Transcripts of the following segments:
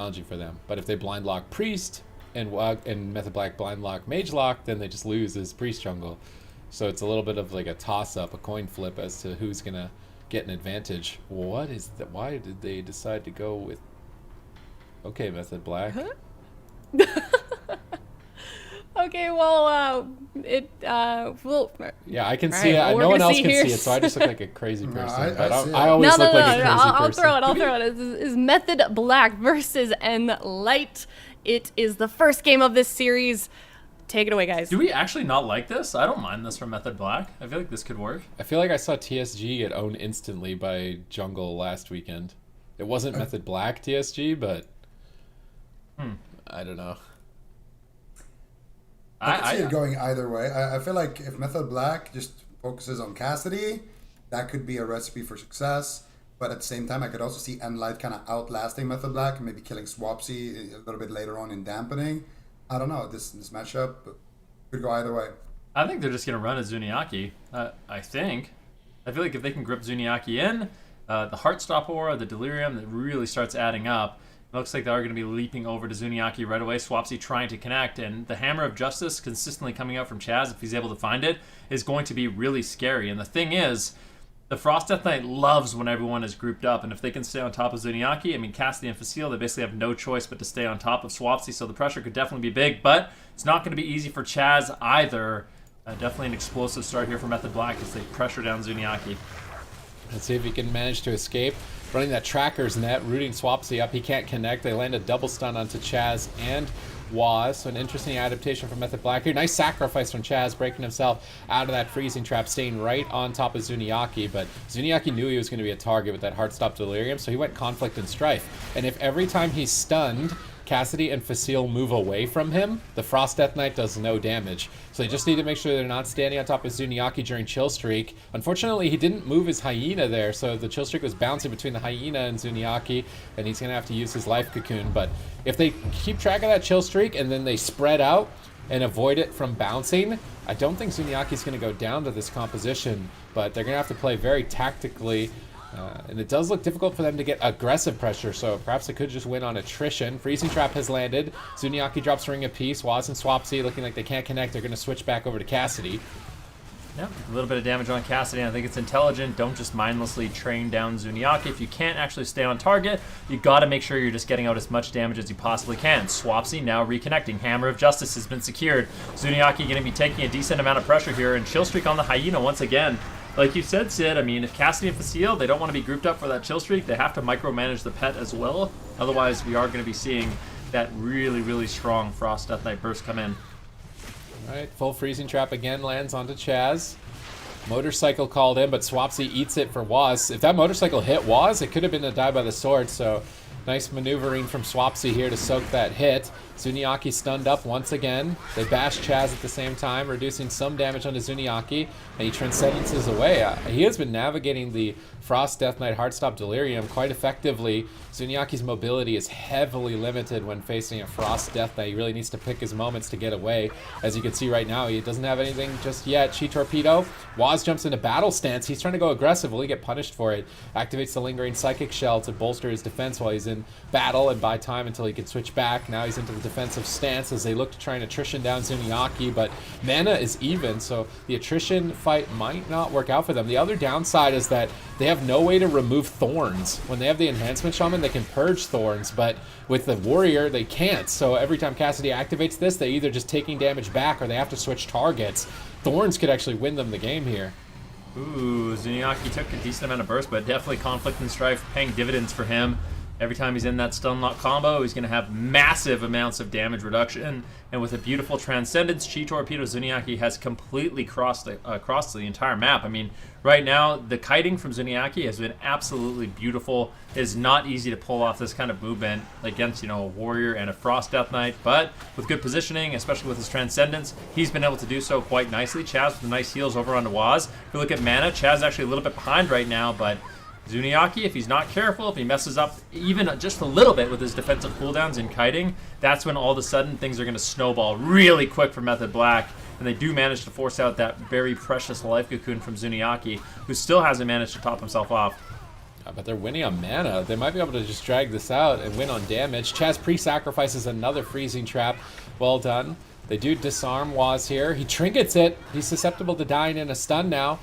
challenging for them. But if they blind lock Priest and Method Black blind lock Mage Lock, then they just lose as Priest jungle. So it's a little bit of like a toss-up, a coin flip as to who's going to get an advantage. What is that? Why did they decide to go with... Okay, Method Black. Huh? Okay, well, well... Yeah, I can see it. No one else can see it, so I just look like a crazy person. I always look like a crazy person. I'll throw it. It's Method Black versus nLite. It is the first game of this series. Take it away, guys. Do we actually not like this? I don't mind this from Method Black. I feel like this could work. I feel like I saw TSG get owned instantly by Jungle last weekend. It wasn't Method Black TSG, but I don't know. I can see it going either way. I feel like if Method Black just focuses on Cassidy, that could be a recipe for success. But at the same time, I could also see nLite kind of outlasting Method Black and maybe killing Swapsy a little bit later on in dampening. I don't know. This matchup could go either way. I think they're just going to run a Zuniaki. I think. I feel like if they can grip Zuniaki in, the Heartstop aura, the Delirium, that really starts adding up. It looks like they are going to be leaping over to Zuniaki right away. Swapsy trying to connect, and the Hammer of Justice consistently coming out from Chaz, if he's able to find it, is going to be really scary. And the thing is, the Frost Death Knight loves when everyone is grouped up, and if they can stay on top of Zuniaki, I mean, Cassidy and Facile, they basically have no choice but to stay on top of Swapsy, so the pressure could definitely be big, but it's not going to be easy for Chaz either. Definitely an explosive start here for Method Black as they pressure down Zuniaki. Let's see if he can manage to escape. Running that Tracker's Net, rooting Swapsy up. He can't connect. They land a double stun onto Chaz and Waz. So an interesting adaptation from Method Black here. Nice sacrifice from Chaz, breaking himself out of that freezing trap, staying right on top of Zuniaki. But Zuniaki knew he was going to be a target with that Heartstop Delirium, so he went Conflict and Strife. And if every time he's stunned, Cassidy and Facile move away from him, the Frost Death Knight does no damage. So they just need to make sure they're not standing on top of Zuniaki during Chill Streak. Unfortunately, he didn't move his Hyena there, so the Chill Streak was bouncing between the Hyena and Zuniaki, and he's going to have to use his Life Cocoon. But if they keep track of that Chill Streak and then they spread out and avoid it from bouncing, I don't think Zuniaki's going to go down to this composition, but they're going to have to play very tactically. And it does look difficult for them to get aggressive pressure, so perhaps they could just win on attrition. Freezing Trap has landed. Zuniaki drops Ring of Peace. Waz and Swapsy looking like they can't connect. They're going to switch back over to Cassidy. Yep, a little bit of damage on Cassidy. I think it's intelligent. Don't just mindlessly train down Zuniaki. If you can't actually stay on target, you got to make sure you're just getting out as much damage as you possibly can. Swapsy now reconnecting. Hammer of Justice has been secured. Zuniaki going to be taking a decent amount of pressure here, and Chill Streak on the Hyena once again. Like you said, Sid, I mean, if Cassidy and Facile, they don't want to be grouped up for that Chill Streak, they have to micromanage the pet as well. Otherwise, we are going to be seeing that really, really strong Frost Death Knight burst come in. All right, full Freezing Trap again lands onto Chaz. Motorcycle called in, but Swapsy eats it for Waz. If that motorcycle hit Waz, it could have been a die by the sword, so nice maneuvering from Swapsy here to soak that hit. Zuniaki stunned up once again. They bash Chaz at the same time, reducing some damage onto Zuniaki, and he transcendences away. He has been navigating the Frost Death Knight Heartstop Delirium quite effectively. Zuniaki's mobility is heavily limited when facing a Frost Death Knight. He really needs to pick his moments to get away. As you can see right now, he doesn't have anything just yet. Chi Torpedo. Waz jumps into battle stance. He's trying to go aggressive. Will he get punished for it? Activates the Lingering Psychic Shell to bolster his defense while he's in battle and buy time until he can switch back. Now he's into the defensive stance as they look to try and attrition down Zuniaki, but mana is even, so the attrition fight might not work out for them. The other downside is that they have no way to remove thorns. When they have the Enhancement Shaman, they can purge thorns, but with the Warrior, they can't. So every time Cassidy activates this, they're either just taking damage back or they have to switch targets. Thorns could actually win them the game here. Ooh, Zuniaki took a decent amount of burst, but definitely Conflict and Strife paying dividends for him. Every time he's in that stun lock combo, he's going to have massive amounts of damage reduction. And with a beautiful Transcendence, Chi Torpedo Zuniaki has completely crossed the entire map. I mean, right now, the kiting from Zuniaki has been absolutely beautiful. It is not easy to pull off this kind of movement against, a Warrior and a Frost Death Knight. But with good positioning, especially with his Transcendence, he's been able to do so quite nicely. Chaz with the nice heals over onto Waz. If you look at mana, Chaz is actually a little bit behind right now, but Zuniaki, if he's not careful, if he messes up even just a little bit with his defensive cooldowns and kiting, that's when all of a sudden things are going to snowball really quick for Method Black. And they do manage to force out that very precious Life Cocoon from Zuniaki, who still hasn't managed to top himself off. But they're winning on mana. They might be able to just drag this out and win on damage. Chaz pre-sacrifices another freezing trap. Well done. They do disarm Waz here. He trinkets it. He's susceptible to dying in a stun now.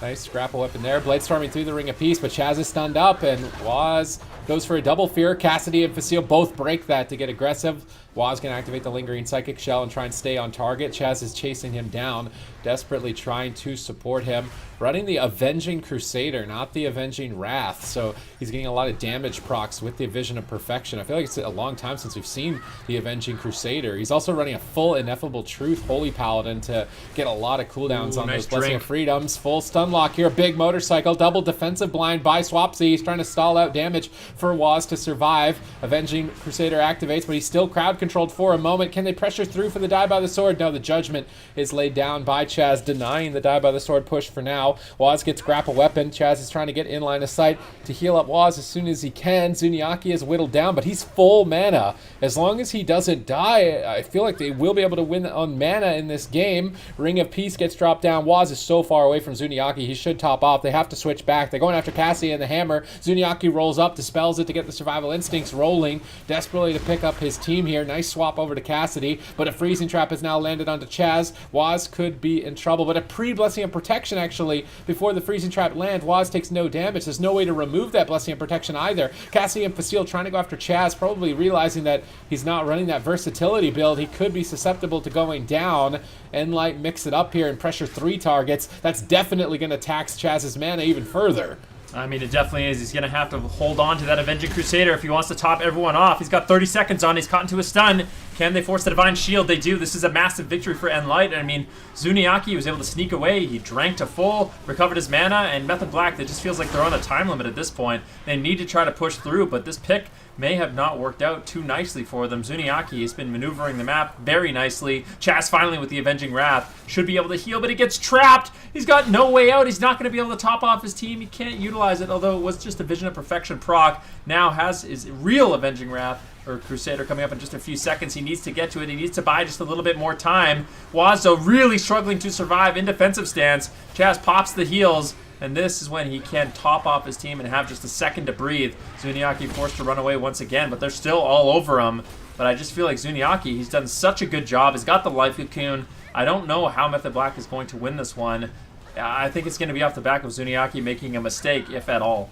Nice grapple weapon there. Blade storming through the Ring of Peace, but Chaz is stunned up, and Waz goes for a double fear. Cassidy and Facile both break that to get aggressive. Waz can activate the Lingering Psychic Shell and try and stay on target. Chaz is chasing him down, desperately trying to support him. Running the Avenging Crusader, not the Avenging Wrath. So he's getting a lot of damage procs with the Vision of Perfection. I feel like it's a long time since we've seen the Avenging Crusader. He's also running a full Ineffable Truth Holy Paladin to get a lot of cooldowns on nice those Blessing drink. of Freedoms. Full stun lock here. Big motorcycle. Double defensive blind by Swapsy. He's trying to stall out damage for Waz to survive. Avenging Crusader activates, but he's still crowd controlled for a moment. Can they pressure through for the Die by the Sword? No, the Judgment is laid down by Chaz, denying the Die by the Sword push for now. Waz gets grapple weapon. Chaz is trying to get in line of sight to heal up Waz as soon as he can. Zuniaki is whittled down, but he's full mana. As long as he doesn't die, I feel like they will be able to win on mana in this game. Ring of Peace gets dropped down. Waz is so far away from Zuniaki, he should top off. They have to switch back. They're going after Cassie and the hammer. Zuniaki rolls up, dispels it to get the survival instincts rolling, desperately to pick up his team here. Nice swap over to Cassidy, but a freezing trap has now landed onto Chaz. Waz could be in trouble, but a pre-blessing of protection actually before the freezing trap land. Waz takes no damage. There's no way to remove that blessing of protection either. Cassie and Facile trying to go after Chaz, probably realizing that he's not running that versatility build. He could be susceptible to going down. nLite mix it up here and pressure 3 targets. That's definitely going to tax Chaz's mana even further. I mean, it definitely is. He's going to have to hold on to that Avenging Crusader if he wants to top everyone off. He's got 30 seconds on. He's caught into a stun. Can they force the Divine Shield? They do. This is a massive victory for nLite. I mean, Zuniaki was able to sneak away. He drank to full, recovered his mana, and Method Black, that just feels like they're on a time limit at this point. They need to try to push through, but this pick may have not worked out too nicely for them. Zuniaki has been maneuvering the map very nicely. Chaz finally with the Avenging Wrath should be able to heal, but he gets trapped. He's got no way out. He's not going to be able to top off his team. He can't utilize it, although it was just a Vision of Perfection proc. Now has his real Avenging Wrath or Crusader coming up in just a few seconds. He needs to get to it. He needs to buy just a little bit more time. Wazo really struggling to survive in defensive stance. Chaz pops the heals, and this is when he can top off his team and have just a second to breathe. Zuniaki forced to run away once again, but they're still all over him. But I just feel like Zuniaki, he's done such a good job. He's got the Life Cocoon. I don't know how Method Black is going to win this one. I think it's going to be off the back of Zuniaki making a mistake, if at all.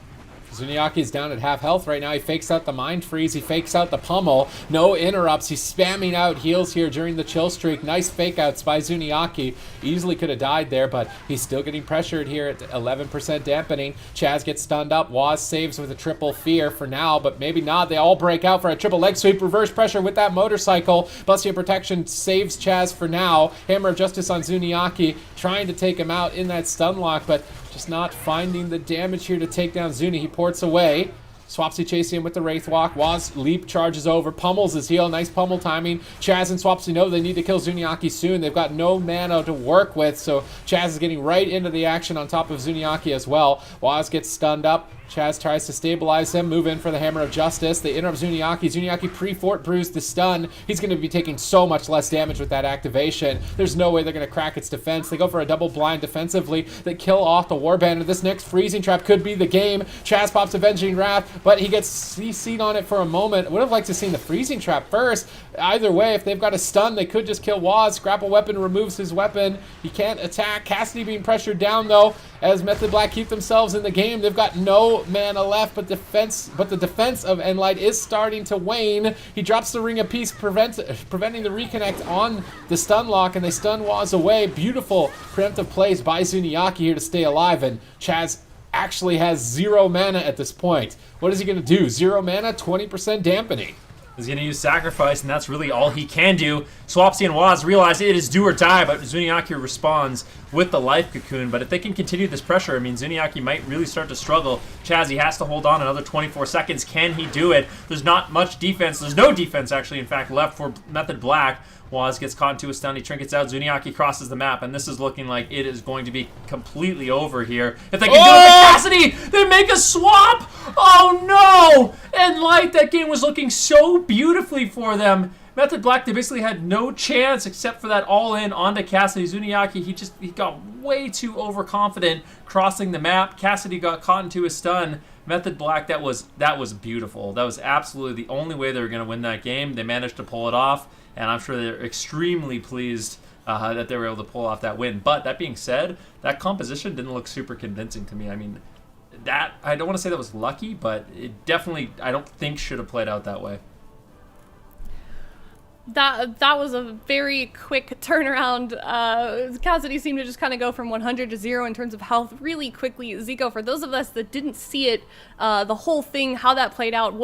Zuniaki's down at half health right now. He fakes out the Mind Freeze. He fakes out the Pummel. No interrupts. He's spamming out heals here during the chill streak. Nice fake outs by Zuniaki. Easily could have died there, but he's still getting pressured here at 11% dampening. Chaz gets stunned up. Waz saves with a triple fear for now, but maybe not. They all break out for a triple leg sweep. Reverse pressure with that motorcycle. Blessing of Protection saves Chaz for now. Hammer of Justice on Zuniaki, trying to take him out in that stun lock, but just not finding the damage here to take down Zuni. He ports away. Swapsy chasing him with the Wraith Walk. Waz leap charges over, pummels his heal. Nice pummel timing. Chaz and Swapsy know they need to kill Zuniaki soon. They've got no mana to work with, so Chaz is getting right into the action on top of Zuniaki as well. Waz gets stunned up. Chaz tries to stabilize him, move in for the Hammer of Justice. They interrupt Zuniaki. Zuniaki pre-fort brews the stun. He's going to be taking so much less damage with that activation. There's no way they're going to crack its defense. They go for a double blind defensively. They kill off the Warband. This next freezing trap could be the game. Chaz pops Avenging Wrath, but he gets CC'd on it for a moment. Would have liked to see the freezing trap first. Either way, if they've got a stun, they could just kill Waz. Grapple weapon removes his weapon. He can't attack. Cassidy being pressured down, though, as Method Black keep themselves in the game. They've got no mana left, but the defense of nLite is starting to wane. He drops the Ring of Peace, preventing the reconnect on the stun lock, and they stun Waz away. Beautiful preemptive plays by Zuniaki here to stay alive, and Chaz actually has 0 mana at this point. What is he going to do? 0 mana, 20% dampening. He's going to use Sacrifice, and that's really all he can do. Swapsy and Waz realize it is do or die, but Zuniaki responds with the Life Cocoon. But if they can continue this pressure, I mean, Zuniaki might really start to struggle. Chaz, he has to hold on another 24 seconds. Can he do it? There's not much defense. There's no defense, actually, in fact, left for Method Black. Waz gets caught into a stun. He trinkets out. Zuniaki crosses the map, and this is looking like it is going to be completely over here. If they can do it with Cassidy, they make a swap! Oh, no! nLite, that game was looking so beautifully for them. Method Black, they basically had no chance except for that all-in onto Cassidy. Zuniaki, he got way too overconfident crossing the map. Cassidy got caught into a stun. Method Black, that was beautiful. That was absolutely the only way they were going to win that game. They managed to pull it off, and I'm sure they're extremely pleased that they were able to pull off that win. But that being said, that composition didn't look super convincing to me. I mean, that I don't want to say that was lucky, but it definitely, I don't think, should have played out that way. That was a very quick turnaround. Cassidy seemed to just kind of go from 100 to 0 in terms of health really quickly. Zico, for those of us that didn't see it, the whole thing, how that played out,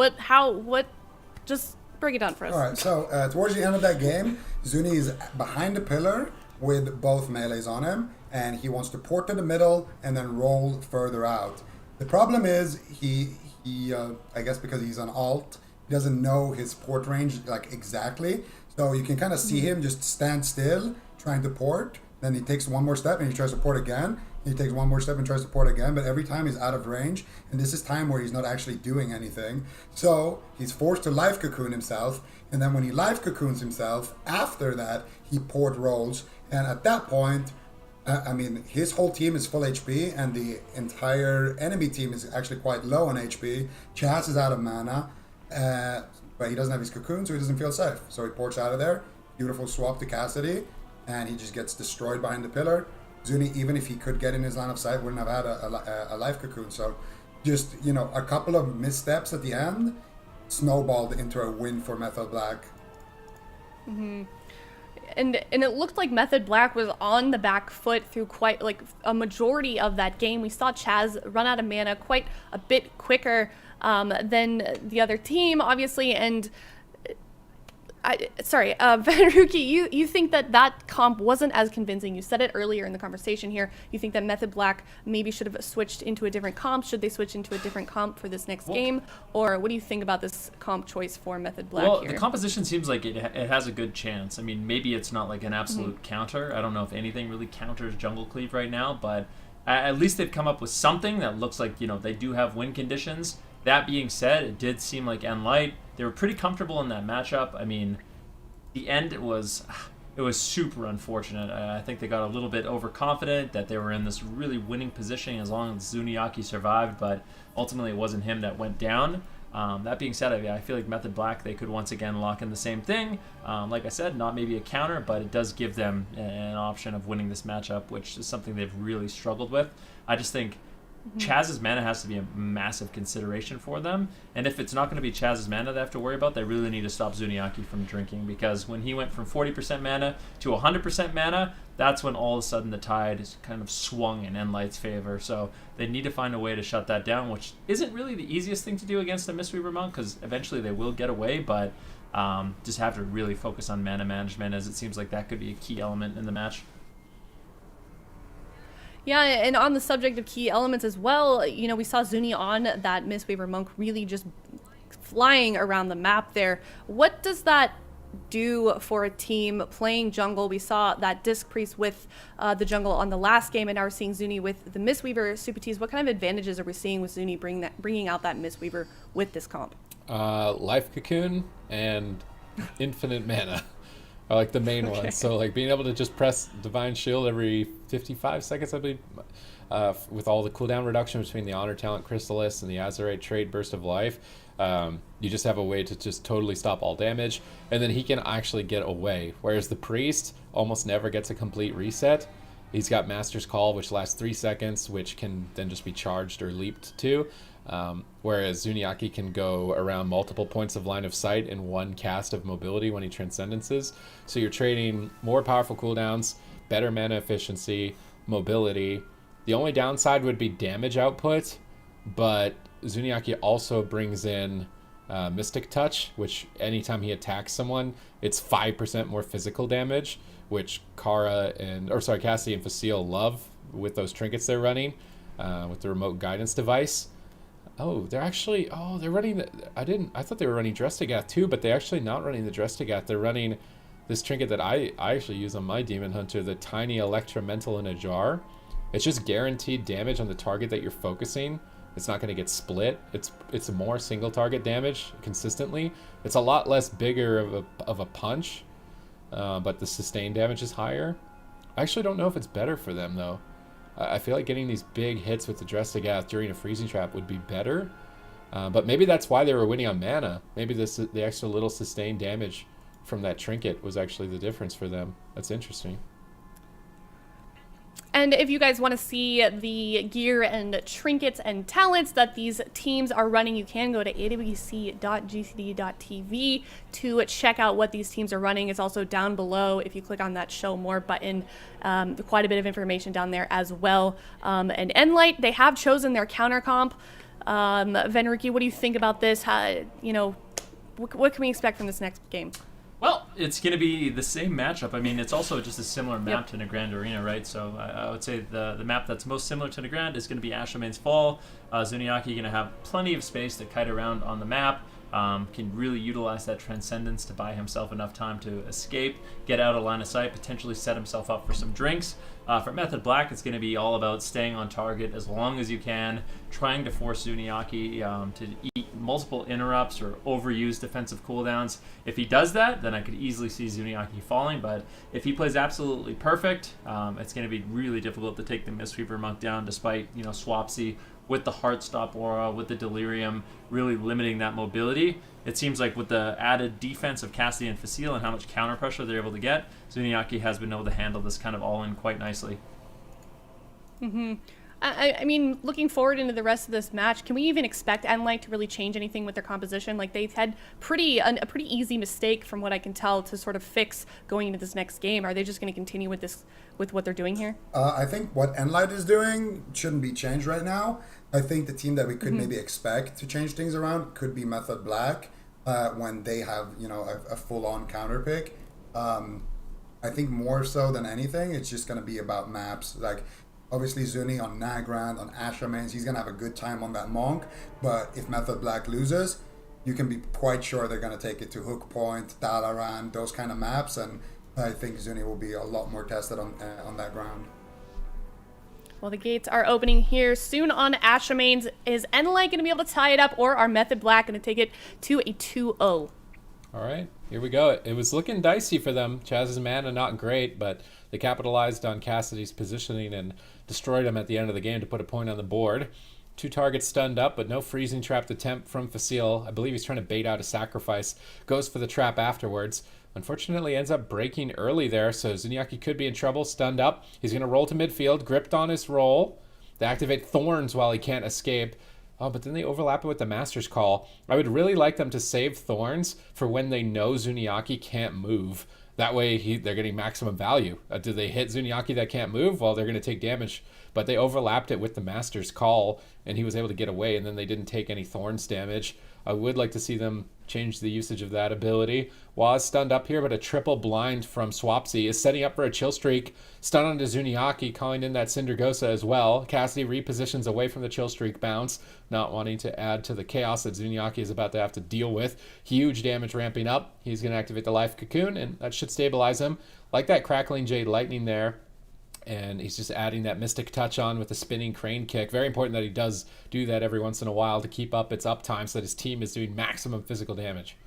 just break it down for us. All right, so towards the end of that game, Zuni is behind the pillar with both melees on him, and he wants to port to the middle and then roll further out. The problem is he I guess because he's on alt, he doesn't know his port range like exactly. So you can kind of see him just stand still trying to port. Then he takes one more step and he tries to port again. He takes one more step and tries to port again. But every time he's out of range. And this is time where he's not actually doing anything. So he's forced to life cocoon himself. And then when he life cocoons himself, after that, he port rolls. And at that point, I mean, his whole team is full HP. And the entire enemy team is actually quite low on HP. Chaz is out of mana. But he doesn't have his cocoon, so he doesn't feel safe. So he ports out of there. Beautiful swap to Cassidy. And he just gets destroyed behind the pillar. Zuni, even if he could get in his line of sight, wouldn't have had a life cocoon. So just, a couple of missteps at the end snowballed into a win for Method Black. Mm-hmm. And it looked like Method Black was on the back foot through quite like a majority of that game. We saw Chaz run out of mana quite a bit quicker than the other team, obviously. And Venruki, you think that comp wasn't as convincing. You said it earlier in the conversation here. You think that Method Black maybe should have switched into a different comp. Should they switch into a different comp for this next game? Or what do you think about this comp choice for Method Black here? The composition seems like it has a good chance. I mean, maybe it's not like an absolute counter. I don't know if anything really counters Jungle Cleave right now, but at least they've come up with something that looks like, they do have win conditions. That being said, it did seem like nLite, they were pretty comfortable in that matchup. I mean, the end, it was super unfortunate. I think they got a little bit overconfident that they were in this really winning position as long as Zuniaki survived, but ultimately it wasn't him that went down. That being said, I feel like Method Black, they could once again lock in the same thing. Like I said, not maybe a counter, but it does give them an option of winning this matchup, which is something they've really struggled with. I just think Chaz's mana has to be a massive consideration for them, and if it's not going to be Chaz's mana they have to worry about, they really need to stop Zuniaki from drinking, because when he went from 40% mana to 100% mana, that's when all of a sudden the tide is kind of swung in nLite's favor. So they need to find a way to shut that down, which isn't really the easiest thing to do against a Mistweaver Monk, because eventually they will get away, but just have to really focus on mana management, as it seems like that could be a key element in the match. Yeah, and on the subject of key elements as well, we saw Zuni on that Mistweaver Monk really just flying around the map there. What does that do for a team playing jungle? We saw that Disc Priest with the jungle on the last game, and now we're seeing Zuni with the Mistweaver. Supatis, what kind of advantages are we seeing with Zuni bringing out that Mistweaver with this comp? Life Cocoon and infinite mana are like the main ones. So like being able to just press Divine Shield every 55 seconds, I believe, with all the cooldown reduction between the Honor Talent Chrysalis and the Azerite trait Burst of Life, you just have a way to just totally stop all damage, and then he can actually get away. Whereas the Priest almost never gets a complete reset. He's got Master's Call, which lasts 3 seconds, which can then just be charged or leaped to. Whereas Zuniaki can go around multiple points of line of sight in one cast of mobility when he transcendences. So you're trading more powerful cooldowns, better mana efficiency, mobility. The only downside would be damage output, but Zuniaki also brings in Mystic Touch, which anytime he attacks someone, it's 5% more physical damage, which Cassie and Facile love with those trinkets they're running with the remote guidance device. They're running I thought they were running Drestigath too, but they're actually not running the Drestigath. They're running this trinket that I actually use on my Demon Hunter, the Tiny Electromental in a Jar. It's just guaranteed damage on the target that you're focusing. It's not going to get split. It's more single target damage consistently. It's a lot less bigger of a punch, but the sustained damage is higher. I actually don't know if it's better for them though. I feel like getting these big hits with the Dressagath during a freezing trap would be better. But maybe that's why they were winning on mana. Maybe the extra little sustained damage from that trinket was actually the difference for them. That's interesting. And if you guys want to see the gear and trinkets and talents that these teams are running, you can go to awc.gcd.tv to check out what these teams are running. It's also down below if you click on that show more button. Quite a bit of information down there as well. And nLite, they have chosen their counter comp. Venriki, what do you think about this? What can we expect from this next game? Well, it's going to be the same matchup. I mean, it's also just a similar map to Nagrand Arena, right? So I would say the map that's most similar to Nagrand is going to be Ashamane's Fall. Zuniaki going to have plenty of space to kite around on the map. Can really utilize that Transcendence to buy himself enough time to escape, get out of line of sight, potentially set himself up for some drinks. For Method Black, it's going to be all about staying on target as long as you can, trying to force Zuniaki to eat multiple interrupts or overuse defensive cooldowns. If he does that, then I could easily see Zuniaki falling, but if he plays absolutely perfect, it's going to be really difficult to take the Mistweaver Monk down despite, Swapsy with the Heartstop aura, with the Delirium, really limiting that mobility. It seems like with the added defense of Cassidy and Facile and how much counter pressure they're able to get, Zuniaki has been able to handle this kind of all-in quite nicely. Mm-hmm. I mean, looking forward into the rest of this match, can we even expect nLite to really change anything with their composition? Like, they've had a pretty easy mistake, from what I can tell, to sort of fix going into this next game. Are they just going to continue with what they're doing here? I think what nLite is doing shouldn't be changed right now. I think the team that we could maybe expect to change things around could be Method Black when they have, a full-on counter pick. I think more so than anything, it's just going to be about maps. Like, obviously, Zuni on Nagrand, on ASHAMANES, he's going to have a good time on that Monk. But if Method Black loses, you can be quite sure they're going to take it to Hook Point, Dalaran, those kind of maps. And I think Zuni will be a lot more tested on that ground. Well, the gates are opening here soon on ASHAMANES. Is nLite going to be able to tie it up, or are Method Black going to take it to a 2-0? All right, here we go. It was looking dicey for them. Chaz's mana not great, but they capitalized on Cassidy's positioning and destroyed him at the end of the game to put a point on the board. 2 targets stunned up, but no freezing trapped attempt from Facile. I believe he's trying to bait out a sacrifice. Goes for the trap afterwards. Unfortunately, ends up breaking early there, so Zuniaki could be in trouble, stunned up. He's going to roll to midfield, gripped on his roll. They activate Thorns while he can't escape. Oh, but then they overlap it with the Master's Call. I would really like them to save Thorns for when they know Zuniaki can't move. That way they're getting maximum value. Do they hit Zuniaki that can't move? Well, they're going to take damage. But they overlapped it with the Master's Call, and he was able to get away, and then they didn't take any Thorns damage. I would like to see them change the usage of that ability. Waz stunned up here, but a triple blind from Swapsy is setting up for a chill streak. Stun onto Zuniaki, calling in that Cindergosa as well. Cassidy repositions away from the chill streak bounce, not wanting to add to the chaos that Zuniaki is about to have to deal with. Huge damage ramping up. He's going to activate the Life Cocoon, and that should stabilize him. Like that Crackling Jade Lightning there. And he's just adding that Mystic Touch on with the spinning crane kick. Very important that he does do that every once in a while to keep up its uptime so that his team is doing maximum physical damage.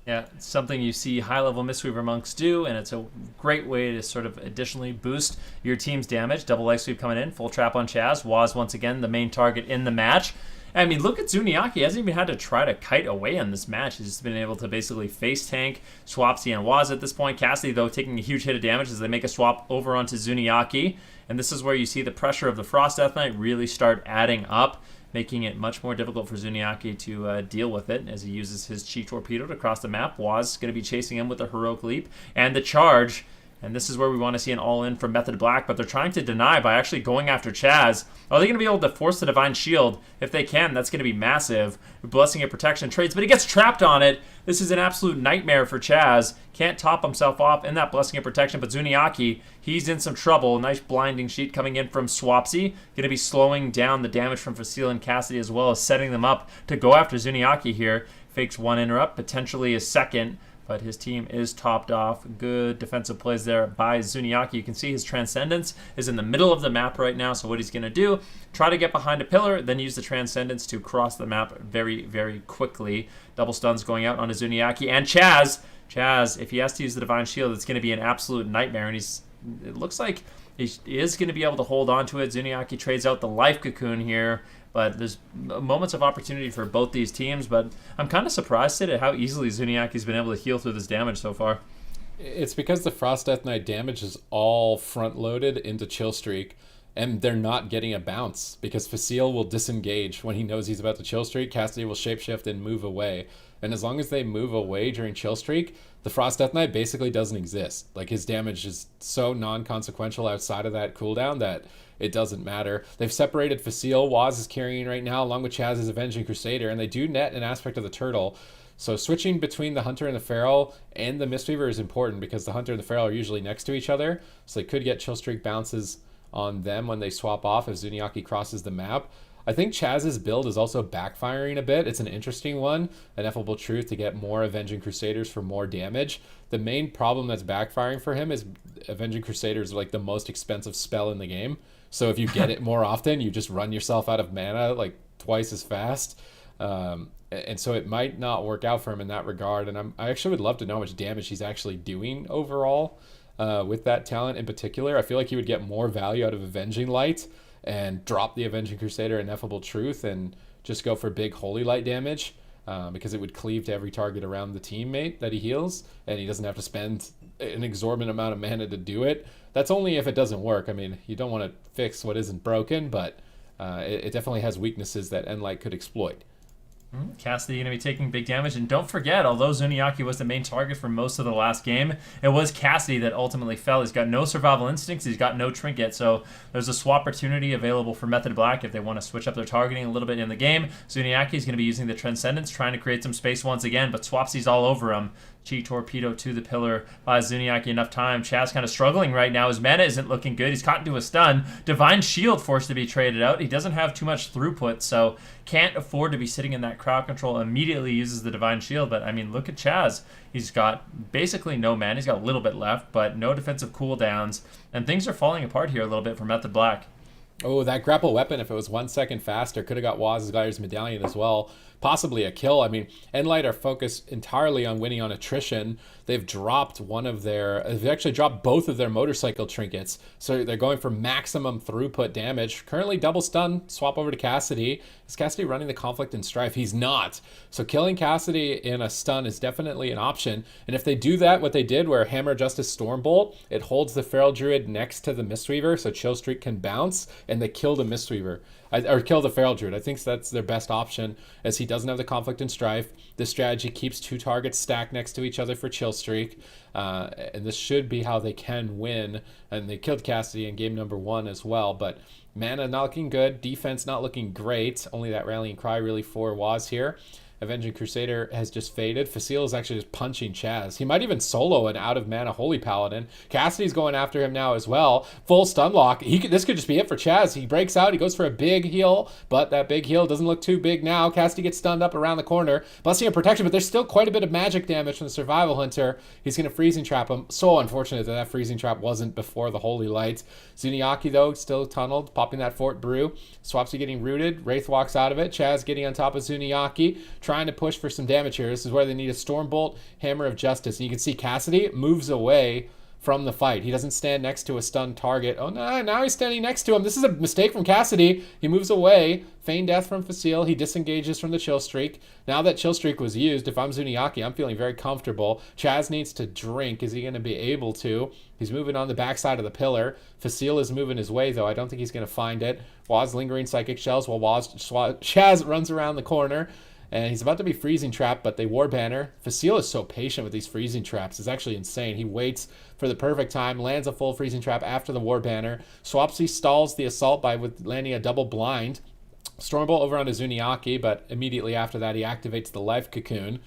Yeah, it's something you see high-level Mistweaver Monks do, and it's a great way to sort of additionally boost your team's damage. Double Life Sweep coming in, full trap on Chaz. Waz, once again, the main target in the match. I mean, look at Zuniaki. He hasn't even had to try to kite away on this match. He's just been able to basically face tank Swapsy and Waz at this point. Cassidy, though, taking a huge hit of damage as they make a swap over onto Zuniaki. And this is where you see the pressure of the Frost Death Knight really start adding up, making it much more difficult for Zuniaki to deal with it as he uses his Chi Torpedo to cross the map. Waz is going to be chasing him with the Heroic Leap and the Charge. And this is where we want to see an all-in from Method Black, but they're trying to deny by actually going after Chaz. Are they going to be able to force the Divine Shield? If they can, that's going to be massive. Blessing of Protection trades, but he gets trapped on it. This is an absolute nightmare for Chaz. Can't top himself off in that Blessing of Protection, but Zuniaki, he's in some trouble. Nice blinding sheet coming in from Swapsy. Going to be slowing down the damage from Facile and Cassidy as well as setting them up to go after Zuniaki here. Fakes one interrupt, potentially a second. But his team is topped off. Good defensive plays there by Zuniaki. You can see his Transcendence is in the middle of the map right now. So what he's going to do, try to get behind a pillar, then use the Transcendence to cross the map very, very quickly. Double stuns going out onto Zuniaki. And Chaz, if he has to use the Divine Shield, it's going to be an absolute nightmare. And it looks like He is going to be able to hold on to it. Zuniaki trades out the life cocoon here, but there's moments of opportunity for both these teams. But I'm kind of surprised at how easily Zuniaki's been able to heal through this damage so far. It's because the Frost Death Knight damage is all front-loaded into Chill Streak, and they're not getting a bounce because Facile will disengage when he knows he's about to Chill Streak. Cassidy will shapeshift and move away. And as long as they move away during Chill Streak, the Frost Death Knight basically doesn't exist. Like, his damage is so non-consequential outside of that cooldown that it doesn't matter. They've separated Facile. Waz is carrying right now, along with Chaz's Avenging Crusader, and they do net an aspect of the Turtle. So switching between the Hunter and the Feral and the Mistweaver is important because the Hunter and the Feral are usually next to each other. So they could get Chill Streak bounces on them when they swap off if Zuniaki crosses the map. I think Chaz's build is also backfiring a bit. It's an interesting one, Ineffable Truth to get more Avenging Crusaders for more damage. The main problem that's backfiring for him is Avenging Crusaders are like the most expensive spell in the game. So if you get it more often, you just run yourself out of mana like twice as fast. And so it might not work out for him in that regard. And I actually would love to know how much damage he's actually doing overall with that talent in particular. I feel like he would get more value out of Avenging Light and drop the Avenging Crusader Ineffable Truth and just go for big Holy Light damage because it would cleave to every target around the teammate that he heals, and he doesn't have to spend an exorbitant amount of mana to do it. That's only if it doesn't work. I mean, you don't want to fix what isn't broken, but it definitely has weaknesses that nLite could exploit. Cassidy going to be taking big damage, and don't forget, although Zuniaki was the main target for most of the last game, it was Cassidy that ultimately fell. He's got no survival instincts, he's got no trinket, so there's a swap opportunity available for Method Black if they want to switch up their targeting a little bit in the game. Zuniaki is going to be using the Transcendence, trying to create some space once again, but Swapsy's all over him. Chi Torpedo to the pillar, buys Zuniaki enough time. Chaz kind of struggling right now. His mana isn't looking good. He's caught into a stun. Divine Shield forced to be traded out. He doesn't have too much throughput, so can't afford to be sitting in that crowd control. Immediately uses the Divine Shield, but I mean, look at Chaz. He's got basically no mana. He's got a little bit left, but no defensive cooldowns, and things are falling apart here a little bit for Method Black. Oh, that grapple weapon, if it was 1 second faster, could have got Waz's Gliders Medallion as well. Possibly a kill. I mean, nLite are focused entirely on winning on attrition. They've dropped they've actually dropped both of their motorcycle trinkets. So they're going for maximum throughput damage. Currently double stun, swap over to Cassidy. Is Cassidy running the Conflict and Strife? He's not. So killing Cassidy in a stun is definitely an option. And if they do that, what they did where Hammer Justice Stormbolt, it holds the Feral Druid next to the Mistweaver so Chill Streak can bounce, and they kill the Mistweaver. Or kill the Feral Druid. I think that's their best option as he doesn't have the Conflict and Strife. This strategy keeps 2 targets stacked next to each other for Chill Streak. And this should be how they can win. And they killed Cassidy in game number 1 as well. But mana not looking good. Defense not looking great. Only that Rallying Cry really for Waz here. Avenging Crusader has just faded. Facile is actually just punching Chaz. He might even solo an out-of-mana Holy Paladin. Cassidy's going after him now as well. Full stun lock. This could just be it for Chaz. He breaks out. He goes for a big heal, but that big heal doesn't look too big now. Cassidy gets stunned up around the corner. Blessing of Protection, but there's still quite a bit of magic damage from the Survival Hunter. He's going to Freezing Trap him. So unfortunate that Freezing Trap wasn't before the Holy Light. Zuniaki, though, still tunneled, popping that Fort Brew. Swapsy getting rooted. Wraith walks out of it. Chaz getting on top of Zuniaki, trying to push for some damage here. This is where they need a Stormbolt, Hammer of Justice. And you can see Cassidy moves away from the fight. He doesn't stand next to a stunned target. Oh, no, now he's standing next to him. This is a mistake from Cassidy. He moves away. Feign death from Facile. He disengages from the Chill Streak. Now that Chill Streak was used, if I'm Zuniaki, I'm feeling very comfortable. Chaz needs to drink. Is he going to be able to? He's moving on the backside of the pillar. Facile is moving his way, though. I don't think he's going to find it. Waz lingering Psychic Shells while Chaz runs around the corner. And he's about to be Freezing Trapped, but they War Banner. Facile is so patient with these Freezing Traps. It's actually insane. He waits for the perfect time, lands a full Freezing Trap after the War Banner. Swapsy stalls the assault by landing a double blind. Stormbolt over onto Zuniaki, but immediately after that he activates the Life Cocoon.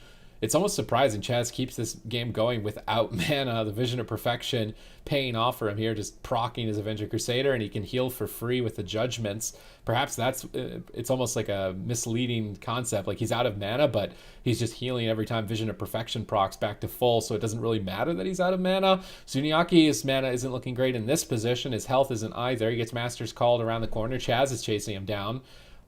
It's almost surprising Chaz keeps this game going without mana. The Vision of Perfection paying off for him here, just proccing his Avenger Crusader, and he can heal for free with the Judgments. Perhaps it's almost like a misleading concept. Like he's out of mana, but he's just healing every time Vision of Perfection procs back to full, so it doesn't really matter that he's out of mana. Zuniaki's mana isn't looking great in this position. His health isn't either. He gets Master's Called around the corner. Chaz is chasing him down.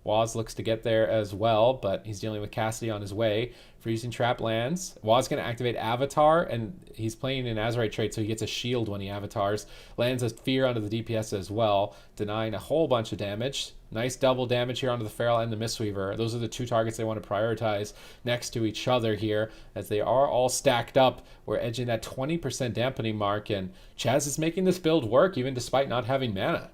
Waz looks to get there as well, but he's dealing with Cassidy on his way. Freezing Trap lands. Waz going to activate Avatar, and he's playing an Azurite trait, so he gets a shield when he avatars. Lands a Fear onto the DPS as well, denying a whole bunch of damage. Nice double damage here onto the Feral and the Mistweaver. Those are the two targets they want to prioritize next to each other here, as they are all stacked up. We're edging that 20% dampening mark, and Chaz is making this build work, even despite not having mana.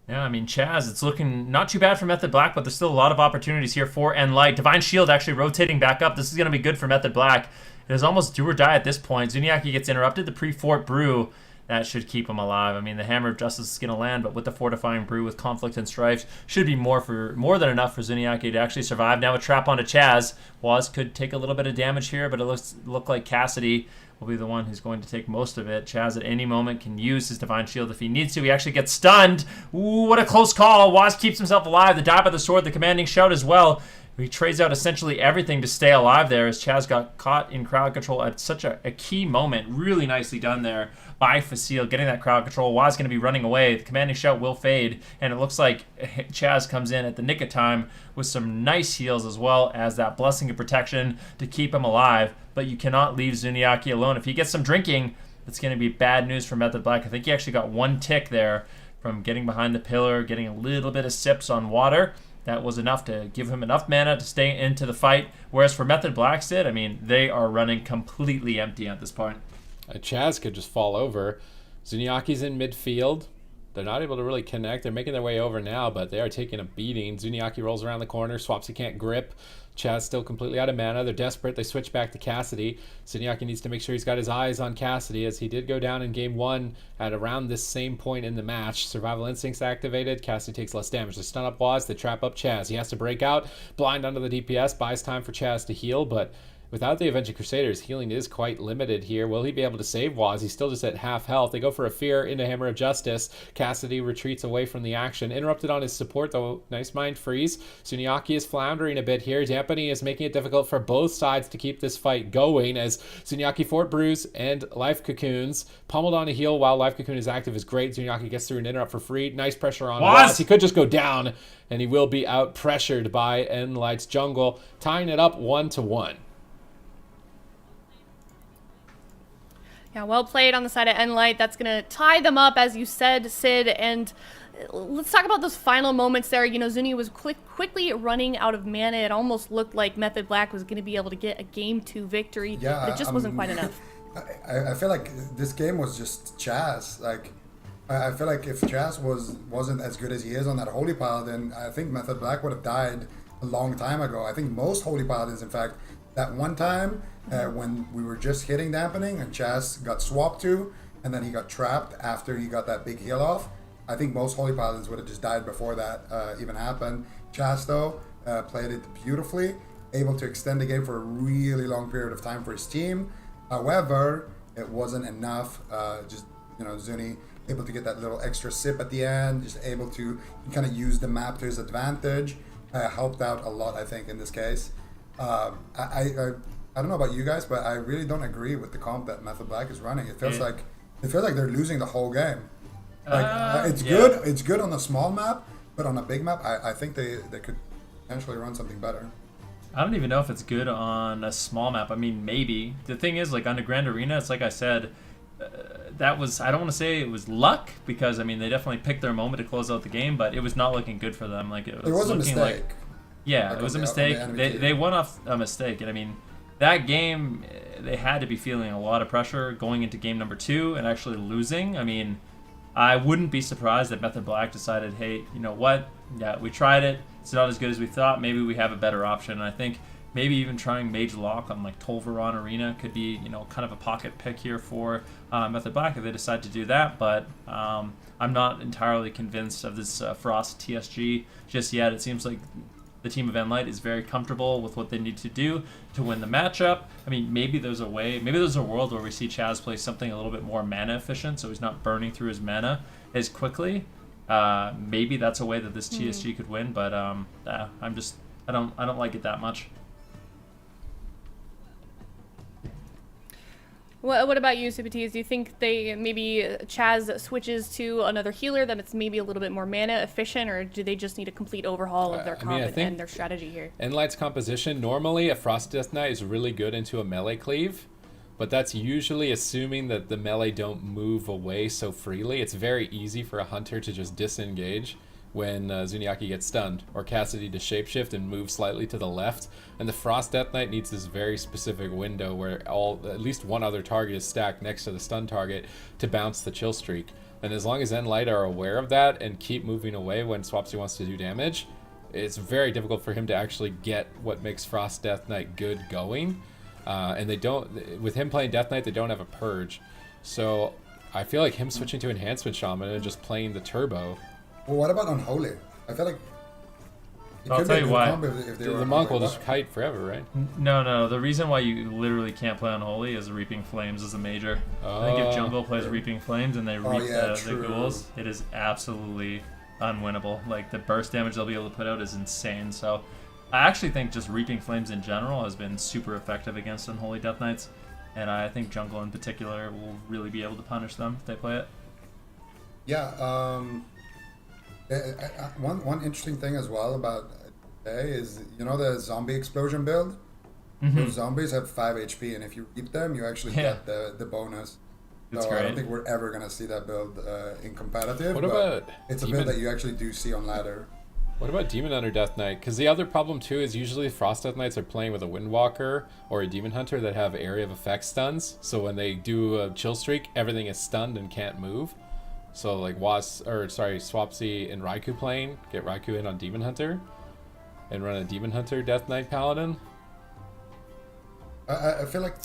Yeah, I mean, Chaz, it's looking not too bad for Method Black, but there's still a lot of opportunities here for nLite. Divine Shield actually rotating back up. This is going to be good for Method Black. It is almost do or die at this point. Zuniaki gets interrupted. The pre-fort brew, that should keep him alive. I mean, the Hammer of Justice is going to land, but with the fortifying brew, with Conflict and Strife, should be more than enough for Zuniaki to actually survive. Now a trap onto Chaz. Waz could take a little bit of damage here, but it look like Cassidy will be the one who's going to take most of it. Chaz at any moment can use his Divine Shield if he needs to. He actually gets stunned. Ooh, what a close call. Waz keeps himself alive. The dive of the sword, the commanding shout as well. He trades out essentially everything to stay alive there as Chaz got caught in crowd control at such a key moment. Really nicely done there by Facile, getting that crowd control. Waz going to be running away. The commanding shout will fade, and it looks like Chaz comes in at the nick of time with some nice heals as well as that Blessing of Protection to keep him alive. But you cannot leave Zuniaki alone. If he gets some drinking, it's going to be bad news for Method Black. I think he actually got one tick there from getting behind the pillar, getting a little bit of sips on water. That was enough to give him enough mana to stay into the fight. Whereas for Method Black's Sid, I mean, they are running completely empty at this point. Chaz could just fall over. Zuniaki's in midfield. They're not able to really connect. They're making their way over now, but they are taking a beating. Zuniaki rolls around the corner. Swapsy can't grip. Chaz still completely out of mana. They're desperate. They switch back to Cassidy. Zuniaki needs to make sure he's got his eyes on Cassidy, as he did go down in game 1 at around this same point in the match. Survival Instinct's activated. Cassidy takes less damage. They stun up Waz. They trap up Chaz. He has to break out. Blind under the DPS. Buys time for Chaz to heal, but without the Avenging Crusaders, healing is quite limited here. Will he be able to save Waz? He's still just at half health. They go for a Fear into Hammer of Justice. Cassidy retreats away from the action. Interrupted on his support, though. Nice Mind Freeze. Zuniaki is floundering a bit here. Dampening is making it difficult for both sides to keep this fight going, as Zuniaki Fort Brews and Life Cocoons. Pummeled on a heal while Life Cocoon is active is great. Zuniaki gets through an interrupt for free. Nice pressure on Waz. He could just go down, and he will be out pressured by nLite's jungle, tying it up 1-1. Yeah, well played on the side of nLite. That's going to tie them up, as you said, Sid. And let's talk about those final moments there. You know, Zuni was quickly running out of mana. It almost looked like Method Black was going to be able to get a Game 2 victory. Yeah, but it just wasn't quite enough. I feel like this game was just Chaz. Like, I feel like if Chaz wasn't as good as he is on that Holy Paladin, I think Method Black would have died a long time ago. I think most Holy Paladins, in fact, that one time when we were just hitting dampening and Chaz got swapped to, and then he got trapped after he got that big heal off, I think most Holy Paladins would have just died before that even happened. Chaz, though, played it beautifully, able to extend the game for a really long period of time for his team. However, it wasn't enough. Just, you know, Zuni able to get that little extra sip at the end, just able to kind of use the map to his advantage. Helped out a lot, I think, in this case. I don't know about you guys, but I really don't agree with the comp that Method Black is running. It feels like they're losing the whole game. Like, it's good. It's good on a small map, but on a big map, I think they could potentially run something better. I don't even know if it's good on a small map. I mean, maybe. The thing is, like, on the Grand Arena, it's like I said, that was, I don't want to say it was luck, because, I mean, they definitely picked their moment to close out the game, but it was not looking good for them. Like, it was a looking mistake. Yeah, it was a mistake. They won off a mistake, and I mean, that game, they had to be feeling a lot of pressure going into game number 2 and actually losing. I mean, I wouldn't be surprised that Method Black decided, hey, you know what? Yeah, we tried it. It's not as good as we thought. Maybe we have a better option. And I think maybe even trying Mage Lock on like Tolvaron Arena could be, you know, kind of a pocket pick here for Method Black if they decide to do that. But I'm not entirely convinced of this Frost TSG just yet. It seems like the team of nLite is very comfortable with what they need to do to win the matchup. I mean, maybe there's a world where we see Chaz play something a little bit more mana efficient, so he's not burning through his mana as quickly. Maybe that's a way that this TSG could win, but I don't like it that much. What about you, Supatis? Do you think they maybe Chaz switches to another healer that's maybe a little bit more mana efficient, or do they just need a complete overhaul of their comp and their strategy here? nLite's composition, normally a Frost Death Knight is really good into a melee cleave, but that's usually assuming that the melee don't move away so freely. It's very easy for a hunter to just disengage when Zuniaki gets stunned, or Cassidy to shapeshift and move slightly to the left. And the Frost Death Knight needs this very specific window where at least one other target is stacked next to the stun target to bounce the chill streak. And as long as nLite are aware of that and keep moving away when Swapsy wants to do damage, it's very difficult for him to actually get what makes Frost Death Knight good going. And they don't, with him playing Death Knight, they don't have a purge. So I feel like him switching to Enhancement Shaman and just playing the turbo. Well, what about Unholy? I feel like I'll tell you why. If they The monk will just kite forever, right? No. The reason why you literally can't play Unholy is Reaping Flames is a major. I think if jungle plays Reaping Flames and they reap the ghouls, it is absolutely unwinnable. Like, the burst damage they'll be able to put out is insane. So I actually think just Reaping Flames in general has been super effective against Unholy Death Knights. And I think jungle in particular will really be able to punish them if they play it. Yeah, one interesting thing as well about today is, you know, the zombie explosion build? Those zombies have 5 HP, and if you reap them, you actually get the bonus. That's so great. I don't think we're ever going to see that build in competitive. What but about it's a build that you actually do see on ladder. What about Demon Hunter Death Knight? Because the other problem too is usually Frost Death Knights are playing with a Windwalker or a Demon Hunter that have area of effect stuns. So when they do a chill streak, everything is stunned and can't move. So like Swapsy and Raikou playing, get Raikou in on Demon Hunter, and run a Demon Hunter Death Knight Paladin. I feel like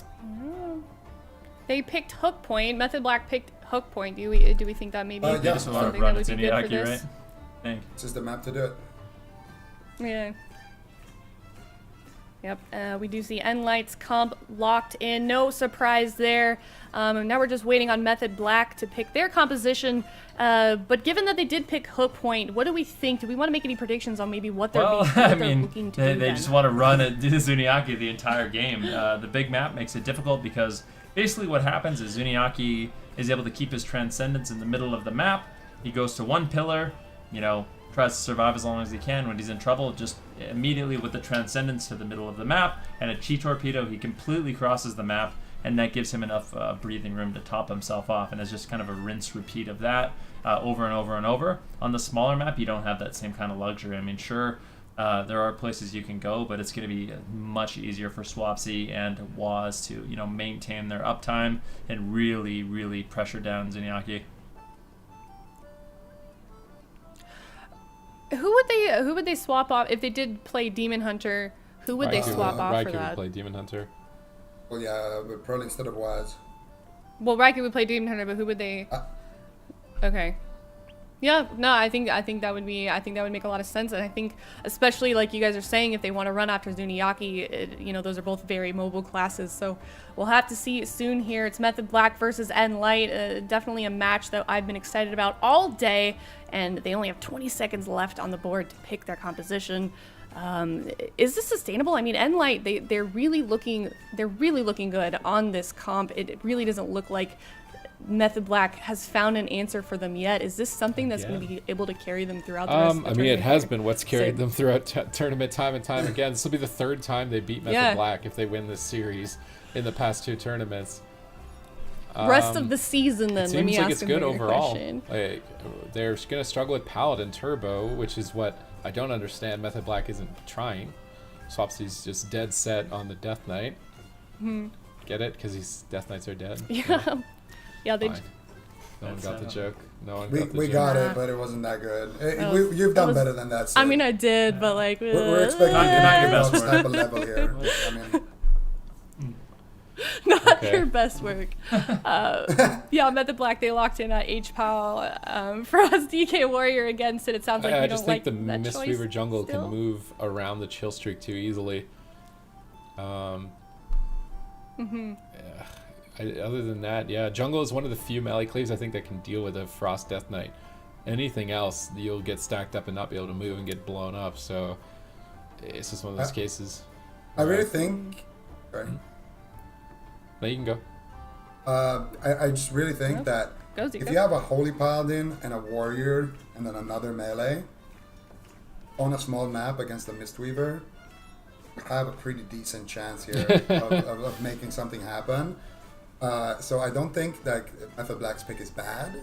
they picked Hook Point. Method Black picked Hook Point. Do we think that maybe yeah. Just want something to run that it would be good for Zuniaki, this? right? I think. this is the map to do it. Yeah. Yep, we do see nLite's comp locked in. No surprise there. Now we're just waiting on Method Black to pick their composition. But given that they did pick Hook Point, what do we think? Do we want to make any predictions on maybe what they're, looking to do? They just want to run at Zuniaki the entire game. The big map makes it difficult because basically what happens is Zuniaki is able to keep his Transcendence in the middle of the map. He goes to one pillar, tries to survive as long as he can. When he's in trouble, just immediately with the Transcendence to the middle of the map and a Chi Torpedo, he completely crosses the map, and that gives him enough breathing room to top himself off, and it's just kind of a rinse repeat of that over and over and over. On the smaller map, you don't have that same kind of luxury. I mean, sure, there are places you can go, but it's going to be much easier for Swapsy and Waz to maintain their uptime and really, really pressure down Zuniaki. Who would they swap off if they did play Demon Hunter? Who would they swap off for Raikou that? would play Demon Hunter. Well, yeah, but probably instead of Waz. Well, Raikou would play Demon Hunter, but who would they? Okay. Yeah, no, I think that would make a lot of sense, and I think especially like you guys are saying, if they want to run after Zuniaki, those are both very mobile classes. So we'll have to see it soon here. It's Method Black versus nLite, definitely a match that I've been excited about all day, and they only have 20 seconds left on the board to pick their composition. Is this sustainable? I mean, nLite, they're really looking good on this comp. It really doesn't look like Method Black has found an answer for them yet. Is this something that's going to be able to carry them throughout the rest of the tournament? It has been what's carried them throughout tournament time and time again. This will be the third time they beat Method Black if they win this series in the past 2 tournaments. Rest of the season, then. Let me ask it's good overall. Like, they're going to struggle with Paladin Turbo, which is what I don't understand. Method Black isn't trying. Swapsy's just dead set on the Death Knight. Get it? Because these Death Knights are dead. Yeah. Yeah, they. No one got the joke. We got it, but it wasn't that good. You've done better than that. Sid. I mean, I did, but like. We're expecting not your best type of level here. I mean, not your best work. Yeah, Method Black, they locked in at HPAL. For us, DK Warrior against it. It sounds like you don't like that choice. I just think the Mistweaver jungle can move around the chill streak too easily. Other than that, yeah, jungle is one of the few melee cleaves I think that can deal with a Frost Death Knight. Anything else, you'll get stacked up and not be able to move and get blown up. So it's just one of those cases. I really think. Sorry. No, you can go. I just really think that Go, if Zico. you have a Holy Paladin and a Warrior and then another melee on a small map against a Mistweaver, you have a pretty decent chance here of making something happen. So I don't think that Method Black's pick is bad,